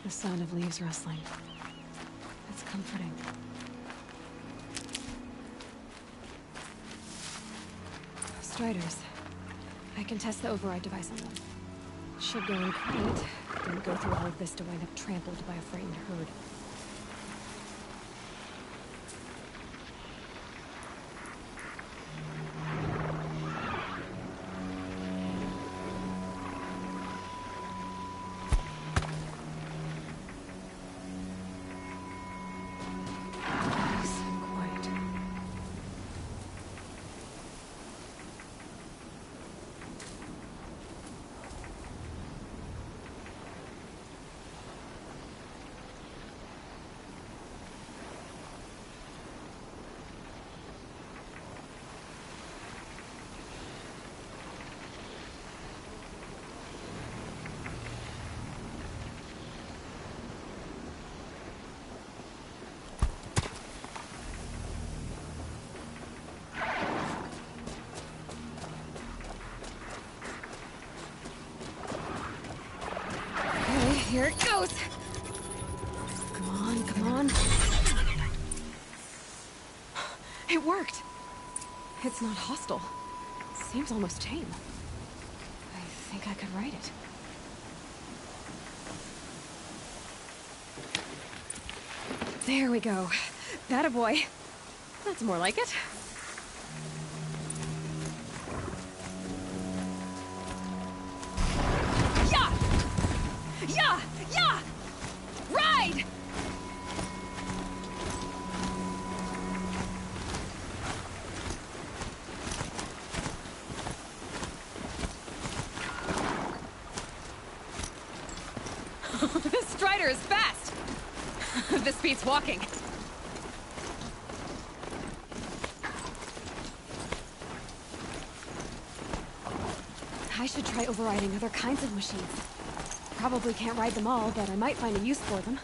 The sound of leaves rustling. It's comforting. Striders. I can test the override device on them. Should go in quiet. Didn't go through all of this to wind up trampled by a frightened herd. Here it goes! Come on, come on. It worked! It's not hostile. Seems almost tame. I think I could ride it. There we go. That boy. That's more like it. Yeah! Yeah! Ride! This Strider is fast! This beats walking. I should try overriding other kinds of machines. Probably can't ride them all, but I might find a use for them.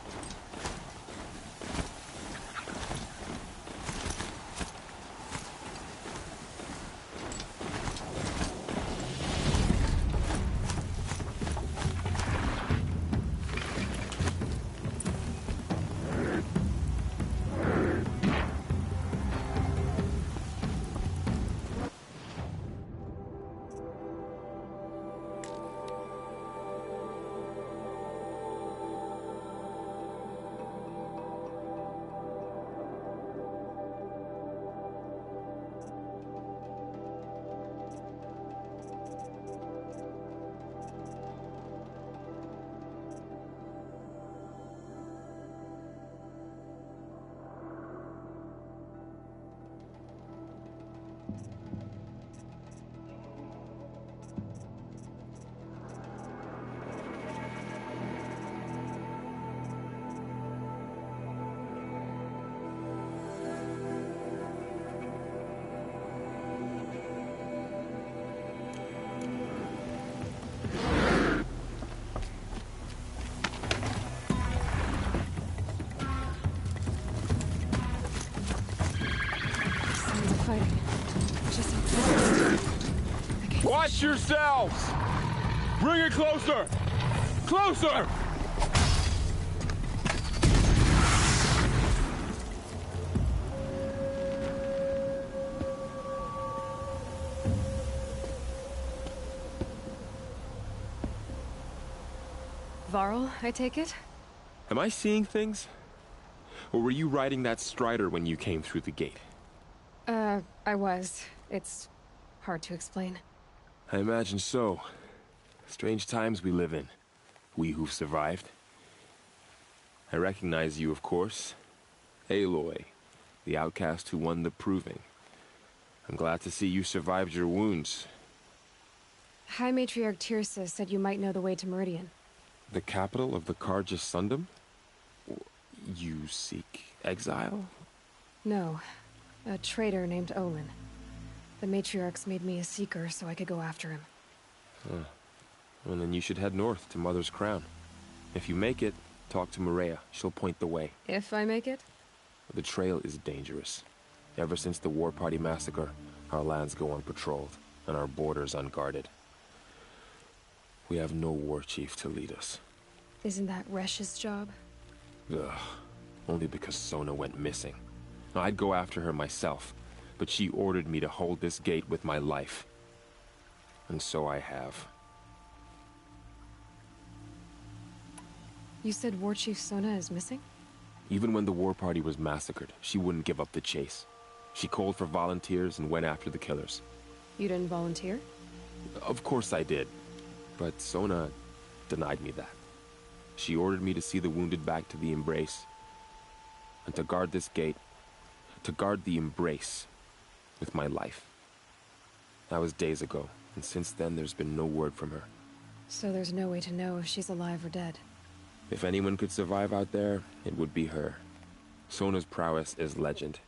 Watch yourselves! Bring it closer! Closer! Varl, I take it? Am I seeing things? Or were you riding that Strider when you came through the gate? I was. It's hard to explain. I imagine so. Strange times we live in. We who've survived. I recognize you, of course. Aloy, the outcast who won the Proving. I'm glad to see you survived your wounds. High Matriarch Tirsa said you might know the way to Meridian. The capital of the Carja Sundom? You seek exile? No. A traitor named Olin. The Matriarchs made me a seeker so I could go after him. Huh. Well, then you should head north to Mother's Crown. If you make it, talk to Maria. She'll point the way. If I make it? The trail is dangerous. Ever since the War Party massacre, our lands go unpatrolled, and our borders unguarded. We have no war chief to lead us. Isn't that Resh's job? Ugh. Only because Sona went missing. I'd go after her myself, but she ordered me to hold this gate with my life. And so I have. You said War Chief Sona is missing? Even when the war party was massacred, she wouldn't give up the chase. She called for volunteers and went after the killers. You didn't volunteer? Of course I did. But Sona denied me that. She ordered me to see the wounded back to the Embrace. And to guard this gate. To guard the Embrace. With my life. That was days ago, and since then there's been no word from her. So there's no way to know if she's alive or dead. If anyone could survive out there, it would be her. Sona's prowess is legend.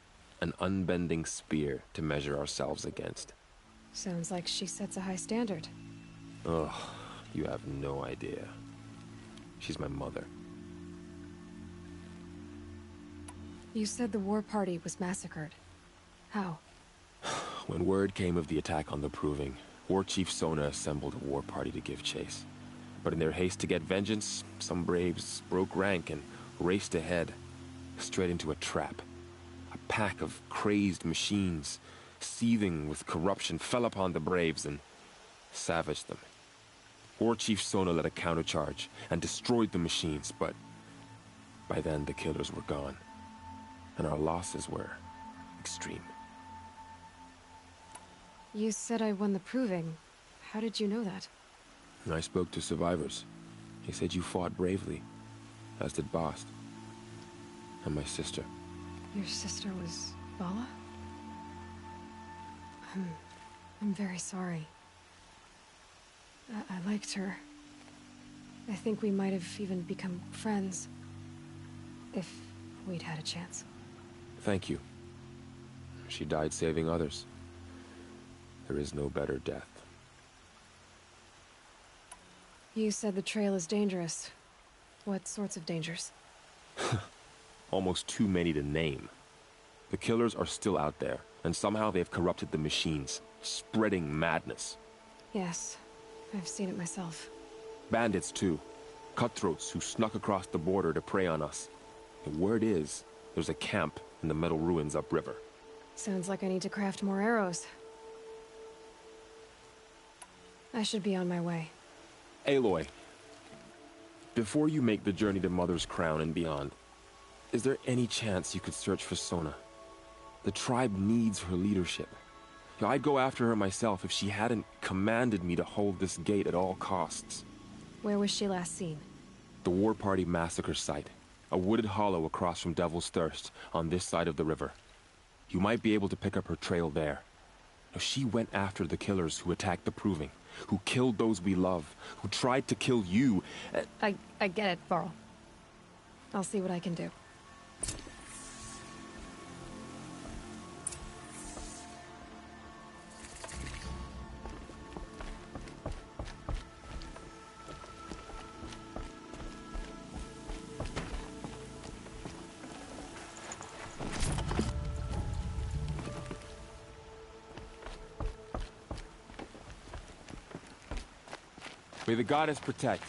An unbending spear to measure ourselves against. Sounds like she sets a high standard. Ugh, you have no idea. She's my mother. You said the war party was massacred. How? When word came of the attack on the Proving, War Chief Sona assembled a war party to give chase. But in their haste to get vengeance, some braves broke rank and raced ahead, straight into a trap. A pack of crazed machines, seething with corruption, fell upon the braves and savaged them. War Chief Sona led a countercharge and destroyed the machines, but by then the killers were gone, and our losses were extreme. You said I won the Proving. How did you know that? I spoke to survivors. He said you fought bravely, as did Bast. And my sister. Your sister was Vala? I'm very sorry. I liked her. I think we might have even become friends. If we'd had a chance. Thank you. She died saving others. There is no better death. You said the trail is dangerous. What sorts of dangers? Almost too many to name. The killers are still out there, and somehow they've corrupted the machines, spreading madness. Yes, I've seen it myself. Bandits, too. Cutthroats who snuck across the border to prey on us. The word is, there's a camp in the metal ruins upriver. Sounds like I need to craft more arrows. I should be on my way. Aloy, before you make the journey to Mother's Crown and beyond, is there any chance you could search for Sona? The tribe needs her leadership. I'd go after her myself if she hadn't commanded me to hold this gate at all costs. Where was she last seen? The War Party massacre site. A wooded hollow across from Devil's Thirst, on this side of the river. You might be able to pick up her trail there. She went after the killers who attacked the Proving, who killed those we love, who tried to kill you. I get it, Varl. I'll see what I can do. May the goddess protect.